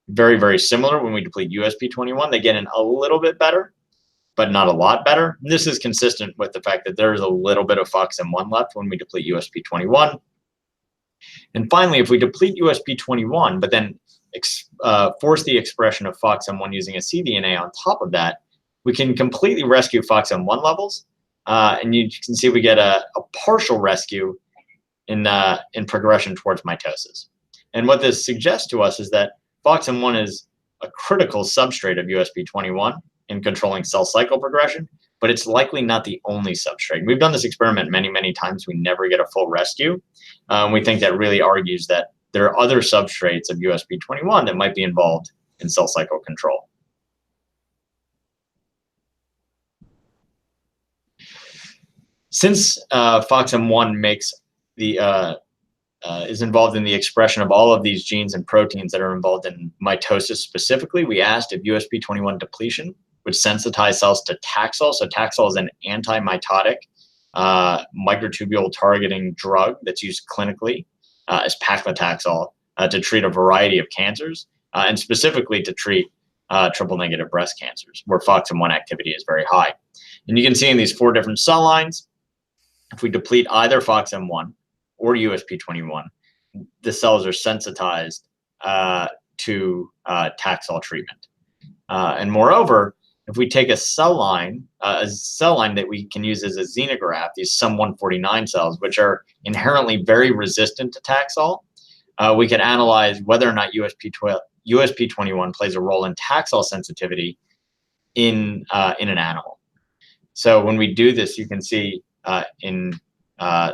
Speaker 2: very similar when we deplete USP21. They get in a little bit better, but not a lot better. And this is consistent with the fact that there is a little bit of FOXM1 left when we deplete USP21. And finally, if we deplete USP21, but then force the expression of FOXM1 using a cDNA on top of that, we can completely rescue FOXM1 levels. And you can see we get a partial rescue in progression towards mitosis. And what this suggests to us is that FOXM1 is a critical substrate of USP21 in controlling cell cycle progression, but it's likely not the only substrate. We've done this experiment many times. We never get a full rescue. We think that really argues that there are other substrates of USP21 that might be involved in cell cycle control. Since FOXM1 makes the is involved in the expression of all of these genes and proteins that are involved in mitosis specifically, we asked if USP21 depletion would sensitize cells to Taxol. So Taxol is an anti-mitotic microtubule targeting drug that's used clinically as paclitaxel to treat a variety of cancers, and specifically to treat triple-negative breast cancers, where FOXM1 activity is very high. And you can see in these 4 different cell lines, if we deplete either FOXM1 or USP21, the cells are sensitized to Taxol treatment. And moreover, if we take a cell line that we can use as a xenograft, these SUM149 cells, which are inherently very resistant to Taxol, we can analyze whether or not USP21 plays a role in Taxol sensitivity in an animal. So when we do this, you can see in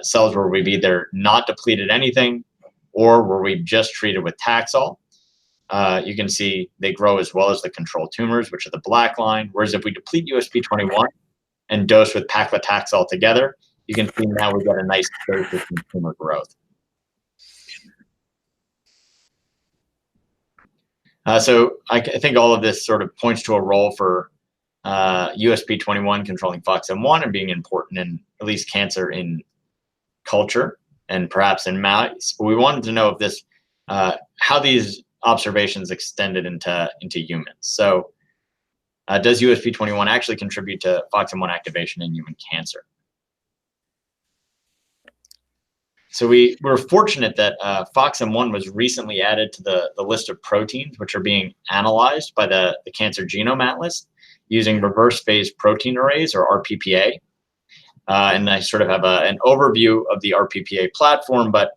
Speaker 2: cells where we've either not depleted anything or where we've just treated with Taxol, you can see they grow as well as the control tumors, which are the black line. Whereas if we deplete USP21 and dose with paclitaxel together, you can see now we've got a nice surge in tumor growth. So I think all of this sort of points to a role for USP21 controlling FOXM1 and being important in at least cancer in culture and perhaps in mice. But we wanted to know if this, how these observations extended into humans. So does USP21 actually contribute to FOXM1 activation in human cancer? So we were fortunate that FOXM1 was recently added to the list of proteins which are being analyzed by the Cancer Genome Atlas using reverse phase protein arrays, or RPPA. And I sort of have an overview of the RPPA platform, but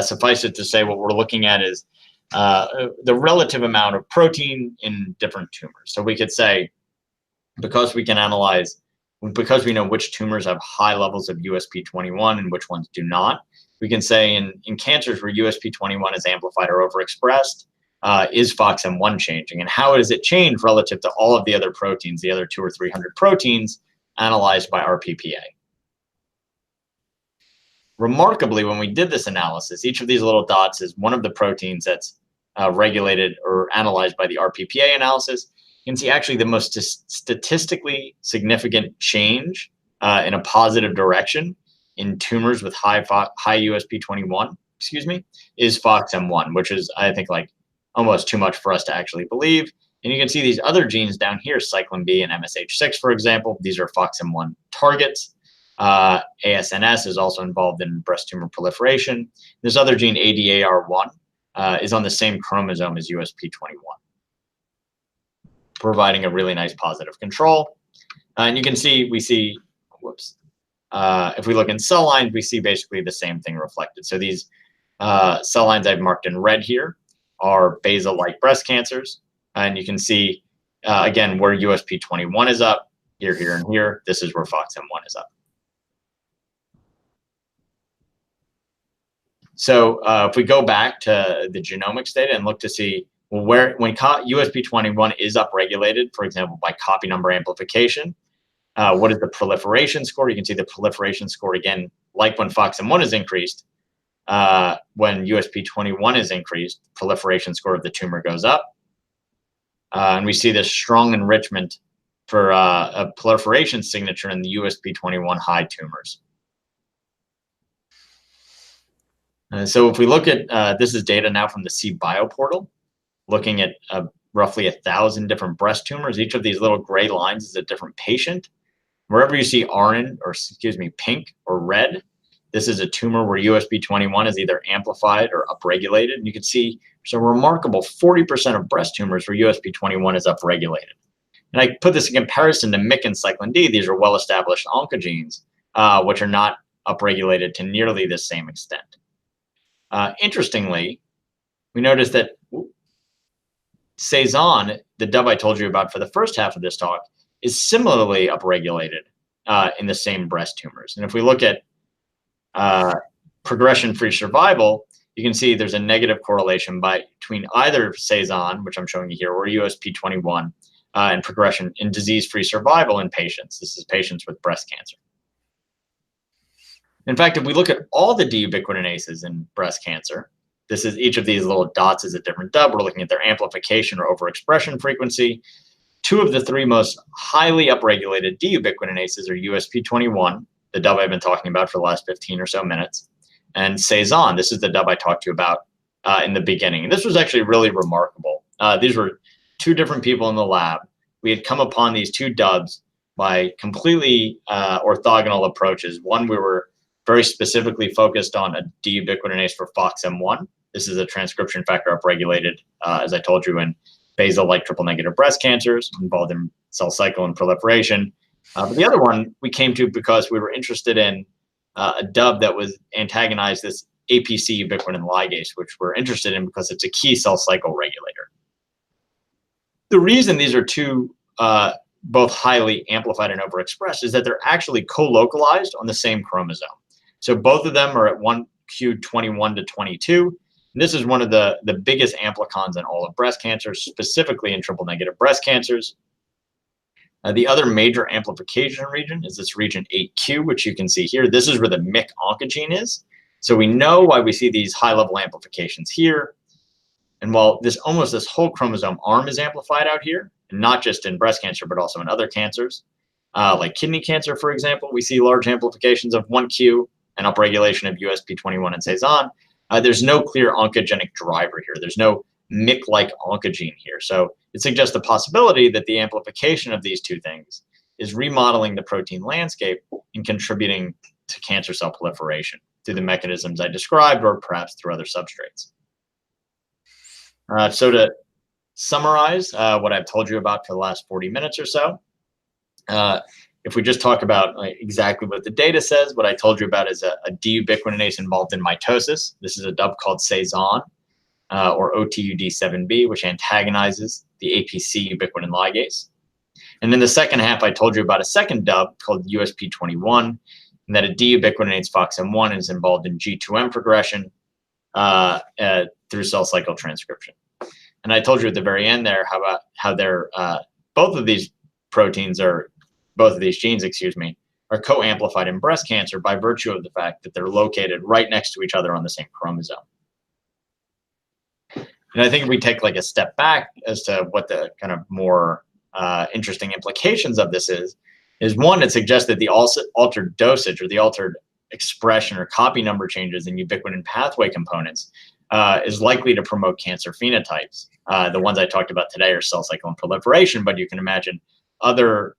Speaker 2: suffice it to say what we're looking at is the relative amount of protein in different tumors. So we could say, because we know which tumors have high levels of USP21 and which ones do not, we can say in cancers where USP21 is amplified or overexpressed, is FOXM1 changing? And how does it change relative to all of the other proteins, the other 200 or 300 proteins analyzed by RPPA? Remarkably, when we did this analysis, each of these little dots is one of the proteins that's regulated or analyzed by the RPPA analysis. You can see actually the most statistically significant change in a positive direction in tumors with high USP21, is FOXM1, which is, I think, like almost too much for us to actually believe. And you can see these other genes down here, cyclin B and MSH6, for example. These are FOXM1 targets. ASNS is also involved in breast tumor proliferation. This other gene, ADAR1, is on the same chromosome as USP21, providing a really nice positive control. And you can see, if we look in cell lines, we see basically the same thing reflected. So these cell lines I've marked in red here are basal-like breast cancers. And you can see, again, where USP21 is up, here, here, and here. This is where FOXM1 is up. So if we go back to the genomics data and look to see, well, when USP21 is upregulated, for example, by copy number amplification, what is the proliferation score? You can see the proliferation score, again, like when FOXM1 is increased, when USP21 is increased, proliferation score of the tumor goes up. And we see this strong enrichment for a proliferation signature in the USP21 high tumors. So if we look at, this is data now from the CBio portal, looking at roughly 1,000 different breast tumors. Each of these little gray lines is a different patient. Wherever you see pink or red, this is a tumor where USP21 is either amplified or upregulated. And you can see there's a remarkable 40% of breast tumors where USP21 is upregulated. And I put this in comparison to MYC and cyclin D. These are well-established oncogenes, which are not upregulated to nearly the same extent. Interestingly, we noticed that Cezanne, the dub I told you about for the first half of this talk, is similarly upregulated in the same breast tumors. And if we look at progression-free survival, you can see there's a negative correlation between either Cezanne, which I'm showing you here, or USP21, and progression in disease-free survival in patients. This is patients with breast cancer. In fact, if we look at all the deubiquitinases in breast cancer, this is each of these little dots is a different dub. We're looking at their amplification or overexpression frequency. Two of the three most highly upregulated deubiquitinases are USP21, the dub I've been talking about for the last 15 or so minutes, and Cezanne. This is the dub I talked to you about in the beginning. And this was actually really remarkable. These were two different people in the lab. We had come upon these two dubs by completely orthogonal approaches. One, we were very specifically focused on a deubiquitinase for FOXM1. This is a transcription factor upregulated, as I told you, in basal-like triple-negative breast cancers involved in cell cycle and proliferation. But the other one we came to because we were interested in a dub that was antagonized this APC ubiquitin ligase, which we're interested in because it's a key cell cycle regulator. The reason these are two both highly amplified and overexpressed is that they're actually co-localized on the same chromosome. So both of them are at 1q21 to 22. And this is one of the biggest amplicons in all of breast cancers, specifically in triple-negative breast cancers. The other major amplification region is this region 8q, which you can see here. This is where the MYC oncogene is. So we know why we see these high-level amplifications here. And while this whole chromosome arm is amplified out here, and not just in breast cancer, but also in other cancers, like kidney cancer, for example, we see large amplifications of 1q and upregulation of USP21 and Cezanne. There's no clear oncogenic driver here. There's no MYC-like oncogene here. So it suggests the possibility that the amplification of these two things is remodeling the protein landscape and contributing to cancer cell proliferation through the mechanisms I described, or perhaps through other substrates. So to summarize what I've told you about for the last 40 minutes or so, if we just talk about exactly what the data says, what I told you about is a deubiquitinase involved in mitosis. This is a dub called Cezanne, or OTUD7B, which antagonizes the APC ubiquitin ligase. And in the second half, I told you about a second dub called USP21, and that a deubiquitinates FOXM1 is involved in G2M progression through cell cycle transcription. And I told you at the very end there how they're both of these genes, are co-amplified in breast cancer by virtue of the fact that they're located right next to each other on the same chromosome. And I think if we take like a step back as to what the kind of more interesting implications of this is one, it suggests that the altered dosage or the altered expression or copy number changes in ubiquitin pathway components is likely to promote cancer phenotypes. The ones I talked about today are cell cycle and proliferation, but you can imagine other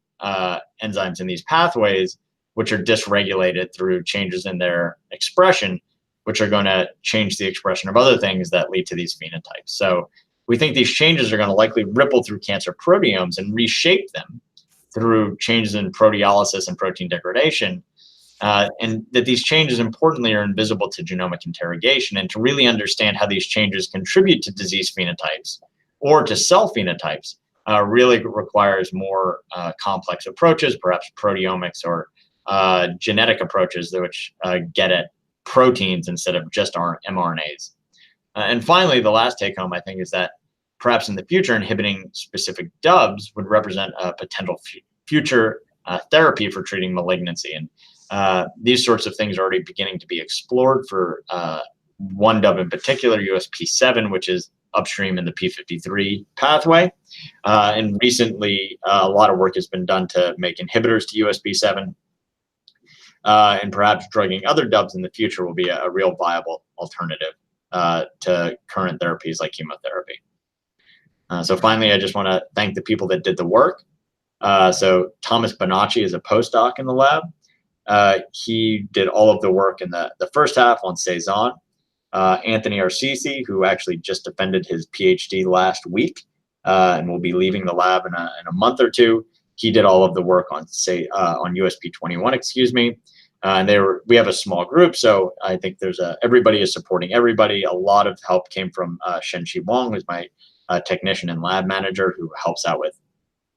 Speaker 2: enzymes in these pathways which are dysregulated through changes in their expression, which are going to change the expression of other things that lead to these phenotypes. So we think these changes are going to likely ripple through cancer proteomes and reshape them through changes in proteolysis and protein degradation, and that these changes, importantly, are invisible to genomic interrogation. And to really understand how these changes contribute to disease phenotypes or to cell phenotypes really requires more complex approaches, perhaps proteomics or genetic approaches which get at proteins instead of just our mRNAs. And finally, the last take home, I think, is that perhaps in the future, inhibiting specific dubs would represent a potential future therapy for treating malignancy. And these sorts of things are already beginning to be explored for one dub in particular, USP7, which is upstream in the P53 pathway. And recently, a lot of work has been done to make inhibitors to USP7. And perhaps drugging other dubs in the future will be a real viable alternative to current therapies like chemotherapy. So finally, I just want to thank the people that did the work. So Thomas Bonacci is a postdoc in the lab. He did all of the work in the first half on Cezanne. Anthony Arcisi, who actually just defended his PhD last week and will be leaving the lab in a month or two. He did all of the work on USP21, and we have a small group, so I think everybody is supporting everybody. A lot of help came from Shenxi Wang, who's my technician and lab manager, who helps out with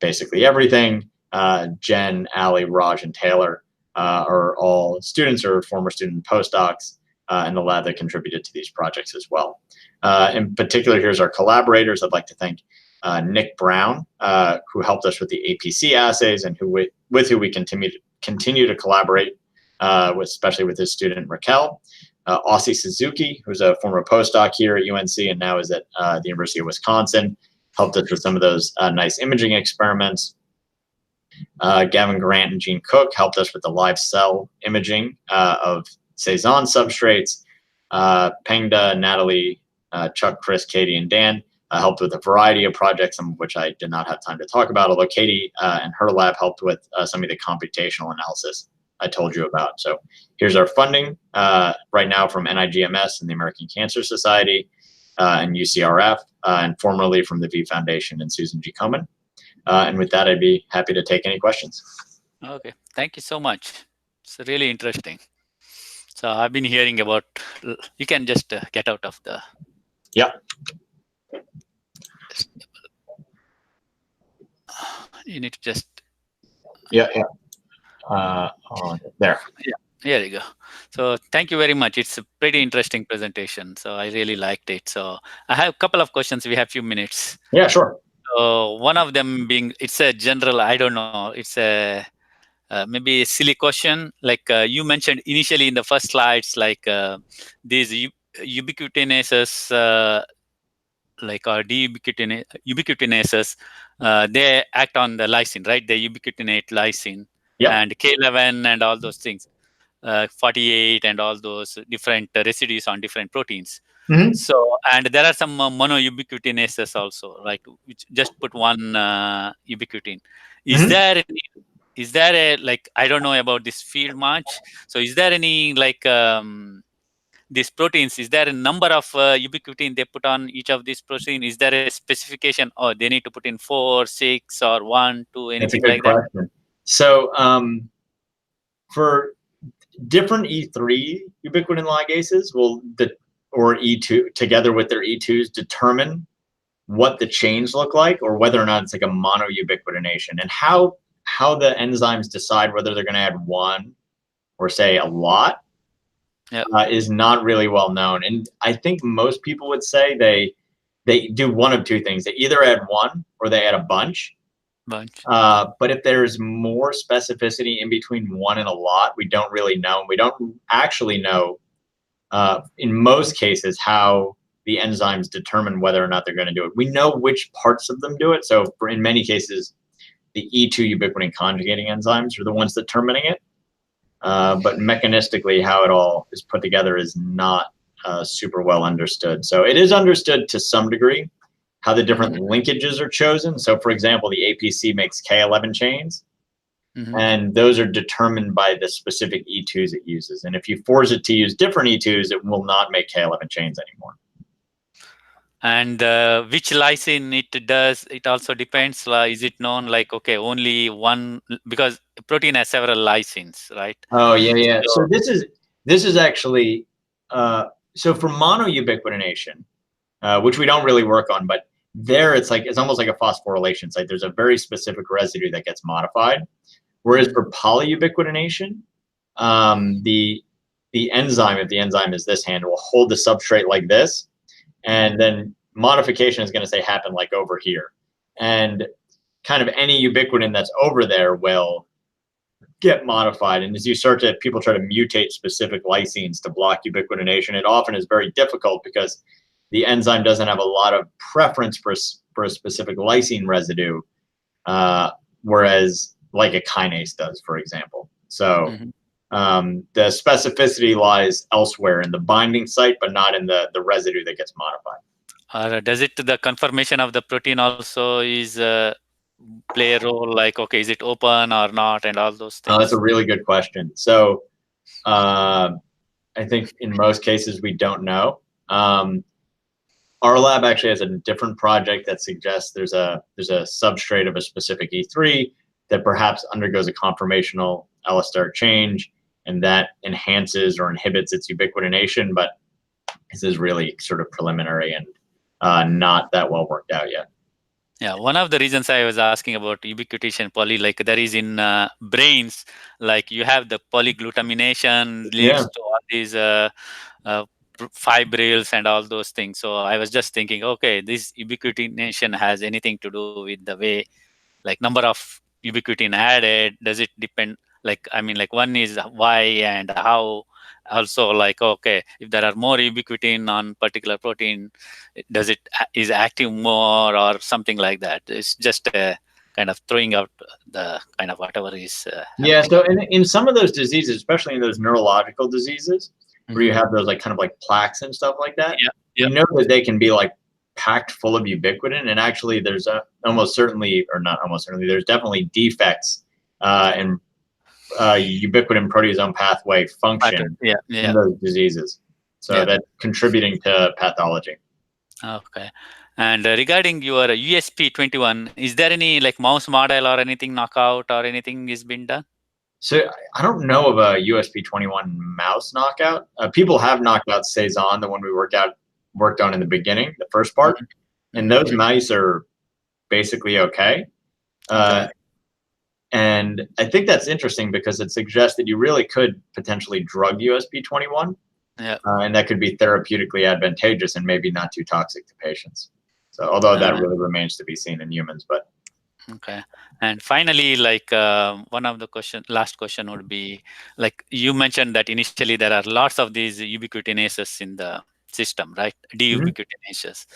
Speaker 2: basically everything. Jen, Ali, Raj, and Taylor are all students or former student postdocs in the lab that contributed to these projects as well. In particular, here's our collaborators. I'd like to thank Nick Brown, who helped us with the APC assays and with who we continue to collaborate, especially with his student Raquel. Aussie Suzuki, who's a former postdoc here at UNC and now is at the University of Wisconsin, helped us with some of those nice imaging experiments. Gavin Grant and Gene Cook helped us with the live cell imaging of Cezanne substrates. Pengda, Natalie, Chuck, Chris, Katie, and Dan helped with a variety of projects, some of which I did not have time to talk about, although Katie and her lab helped with some of the computational analysis I told you about. So here's our funding right now from NIGMS and the American Cancer Society and UCRF, and formerly from the V Foundation and Susan G. Komen. And with that, I'd be happy to take any questions.
Speaker 1: Okay, thank you so much. It's really interesting. So I've been hearing about, you can just get out of the.
Speaker 2: Yeah.
Speaker 1: You need to just.
Speaker 2: Yeah. There.
Speaker 1: Yeah, here you go. So thank you very much. It's a pretty interesting presentation. So I really liked it. So I have a couple of questions. We have a few minutes.
Speaker 2: Yeah, sure.
Speaker 1: So one of them being, it's a general, I don't know, it's a maybe a silly question. Like you mentioned initially in the first slides, like these ubiquitinases, like our deubiquitinases, they act on the lysine, right? They ubiquitinate lysine, and K11 and all those things, 48 and all those different residues on different proteins.
Speaker 2: Mhm.
Speaker 1: So, and there are some monoubiquitinases also, right? Which just put one ubiquitin. Is
Speaker 2: Mhm.
Speaker 1: there any, is there a, like, I don't know about this field much. So is there any like these proteins, is there a number of ubiquitin they put on each of these protein? Is there a specification, or they need to put in 4, 6, or 1, 2,
Speaker 2: That's a
Speaker 1: anything
Speaker 2: good
Speaker 1: like that?
Speaker 2: question. So for different E3 ubiquitin ligases or E2 together with their E2s determine what the chains look like or whether or not it's like a monoubiquitination, and how the enzymes decide whether they're going to add one or say a lot
Speaker 1: Yeah,
Speaker 2: is not really well known. And I think most people would say they do one of two things: they either add one or they add a bunch.
Speaker 1: bunch.
Speaker 2: But if there's more specificity in between one and a lot, we don't really know. We don't actually know in most cases how the enzymes determine whether or not they're going to do it. We know which parts of them do it. So in many cases, the E2 ubiquitin conjugating enzymes are the ones determining it. But mechanistically, how it all is put together is not super well understood. So it is understood to some degree how the different
Speaker 1: Hmm.
Speaker 2: linkages are chosen. So, for example, the APC makes K11 chains,
Speaker 1: Hmm.
Speaker 2: and those are determined by the specific E2s it uses. And if you force it to use different E2s, it will not make K11 chains anymore.
Speaker 1: And which lysine it does, it also depends. Is it known, like, okay, only one, because protein has several lysines, right?
Speaker 2: Oh yeah, yeah. So
Speaker 1: So,
Speaker 2: this is actually so for monoubiquitination, which we don't really work on, but there it's almost like a phosphorylation site. There's a very specific residue that gets modified. Whereas
Speaker 1: mhm,
Speaker 2: for polyubiquitination, the enzyme, if the enzyme is this hand, will hold the substrate like this,
Speaker 1: mhm.
Speaker 2: and then modification is going to say happen like over here, and kind of any ubiquitin that's over there will get modified. And as you start to people try to mutate specific lysines to block ubiquitination, it often is very difficult because the enzyme doesn't have a lot of preference for a specific lysine residue, whereas like a kinase does, for example. So
Speaker 1: Mhm.
Speaker 2: the specificity lies elsewhere in the binding site, but not in the residue that gets modified.
Speaker 1: Or does it, the conformation of the protein also is play a role, like, okay, is it open or not, and all those
Speaker 2: That's a
Speaker 1: things?
Speaker 2: really good question. So uh, I think in most cases we don't know. Our lab actually has a different project that suggests there's a substrate of a specific E3 that perhaps undergoes a conformational allosteric change, and that enhances or inhibits its ubiquitination. But this is really sort of preliminary and not that well worked out yet.
Speaker 1: Yeah, one of the reasons I was asking about ubiquitination poly, like there is in brains, like you have the polyglutamination
Speaker 2: Yeah.
Speaker 1: leads to all these uh, fibrils and all those things. So I was just thinking, okay, this ubiquitination has anything to do with the way, like number of ubiquitin added? Does it depend, like, I mean, like, one is why and how, also, like, okay, if there are more ubiquitin on particular protein, does it is active more or something like that? It's just kind of throwing out the kind of whatever is
Speaker 2: Yeah,
Speaker 1: happening.
Speaker 2: so in some of those diseases, especially in those neurological diseases, where
Speaker 1: Hmm.
Speaker 2: you have those like kind of like plaques and stuff like that,
Speaker 1: Yeah,
Speaker 2: we
Speaker 1: yeah.
Speaker 2: know that they can be like packed full of ubiquitin, and actually there's a almost certainly, or not almost certainly, there's definitely defects in ubiquitin proteasome pathway function
Speaker 1: Yeah,
Speaker 2: in
Speaker 1: yeah,
Speaker 2: those diseases. So
Speaker 1: yeah.
Speaker 2: that's contributing to pathology.
Speaker 1: Okay. And regarding your USP21, is there any like mouse model or anything knockout or anything is been done?
Speaker 2: So I don't know of a USP21 mouse knockout. People have knocked out Cezanne, the one we worked on in the beginning, the first part,
Speaker 1: Mhm.
Speaker 2: and
Speaker 1: Mhm.
Speaker 2: those mice are basically okay. Uh,
Speaker 1: Okay.
Speaker 2: and I think that's interesting because it suggests that you really could potentially drug USP21,
Speaker 1: Yeah.
Speaker 2: and that could be therapeutically advantageous and maybe not too toxic to patients. So, although that
Speaker 1: Uh,
Speaker 2: really remains to be seen in humans, but
Speaker 1: okay. And finally, like one of the last question would be, like you mentioned that initially there are lots of these ubiquitinases in the system, right?
Speaker 2: Mhm.
Speaker 1: Deubiquitinases.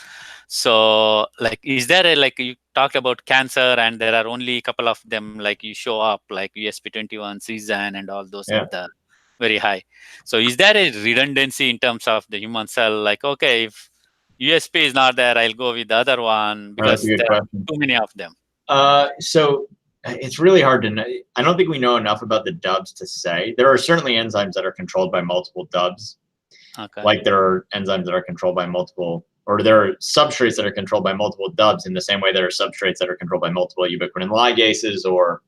Speaker 1: So, like, is there a, like you talked about cancer, and there are only a couple of them, like you show up, like USP21, Cezanne, and all those
Speaker 2: Yeah.
Speaker 1: in the very high. So is there a redundancy in terms of the human cell? Like, okay, if USP is not there, I'll go with the other one
Speaker 2: Oh, that's a
Speaker 1: because
Speaker 2: good
Speaker 1: there are
Speaker 2: question.
Speaker 1: too many of them.
Speaker 2: So it's really hard to know. I don't think we know enough about the dubs to say. There are certainly enzymes that are controlled by multiple dubs,
Speaker 1: Okay.
Speaker 2: like there are enzymes that are controlled by multiple, or there are substrates that are controlled by multiple dubs in the same way there are substrates that are controlled by multiple ubiquitin ligases, or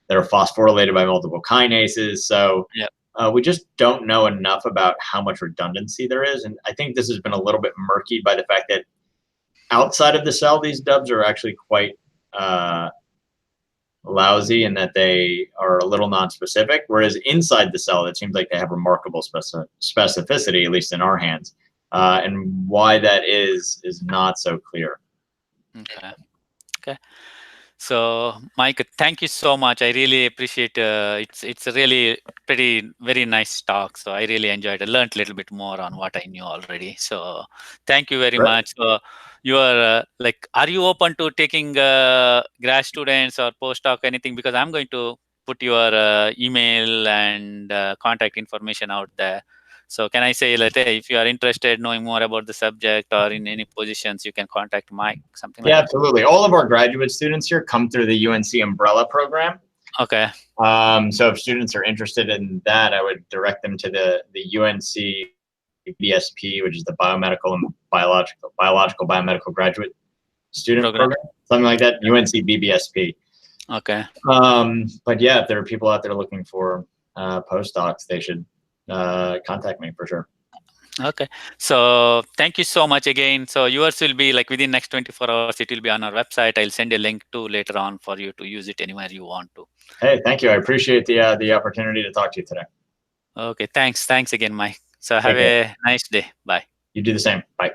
Speaker 2: that are phosphorylated by multiple kinases. So
Speaker 1: Yeah.
Speaker 2: we just don't know enough about how much redundancy there is. And I think this has been a little bit murky by the fact that outside of the cell, these dubs are actually quite lousy in that they are a little non-specific, whereas inside the cell, it seems like they have remarkable specificity, at least in our hands. And why that is not so clear.
Speaker 1: Okay. Okay. So, Mike, thank you so much. I really appreciate. It's a really very nice talk. So I really enjoyed. I learned a little bit more on what I knew already. So thank you very
Speaker 2: Right.
Speaker 1: much. So you are like, are you open to taking grad students or postdoc anything? Because I'm going to put your email and contact information out there. So can I say that, hey, if you are interested knowing more about the subject or in any positions, you can contact Mike, something like
Speaker 2: Yeah,
Speaker 1: that?
Speaker 2: absolutely. All of our graduate students here come through the UNC umbrella program.
Speaker 1: Okay.
Speaker 2: So if students are interested in that, I would direct them to the UNC BSP, which is the Biomedical and Biological Biomedical Graduate Student
Speaker 1: Program.
Speaker 2: Program, something like that. UNC BBSP.
Speaker 1: Okay.
Speaker 2: But yeah, if there are people out there looking for postdocs, they should contact me for sure.
Speaker 1: Okay. So thank you so much again. So yours will be like within next 24 hours, it will be on our website. I'll send a link to later on for you to use it anywhere you want to.
Speaker 2: Hey, thank you. I appreciate the opportunity to talk to you today.
Speaker 1: Okay. Thanks. Thanks again, Mike. So have
Speaker 2: Take care.
Speaker 1: a nice day. Bye.
Speaker 2: You do the same. Bye.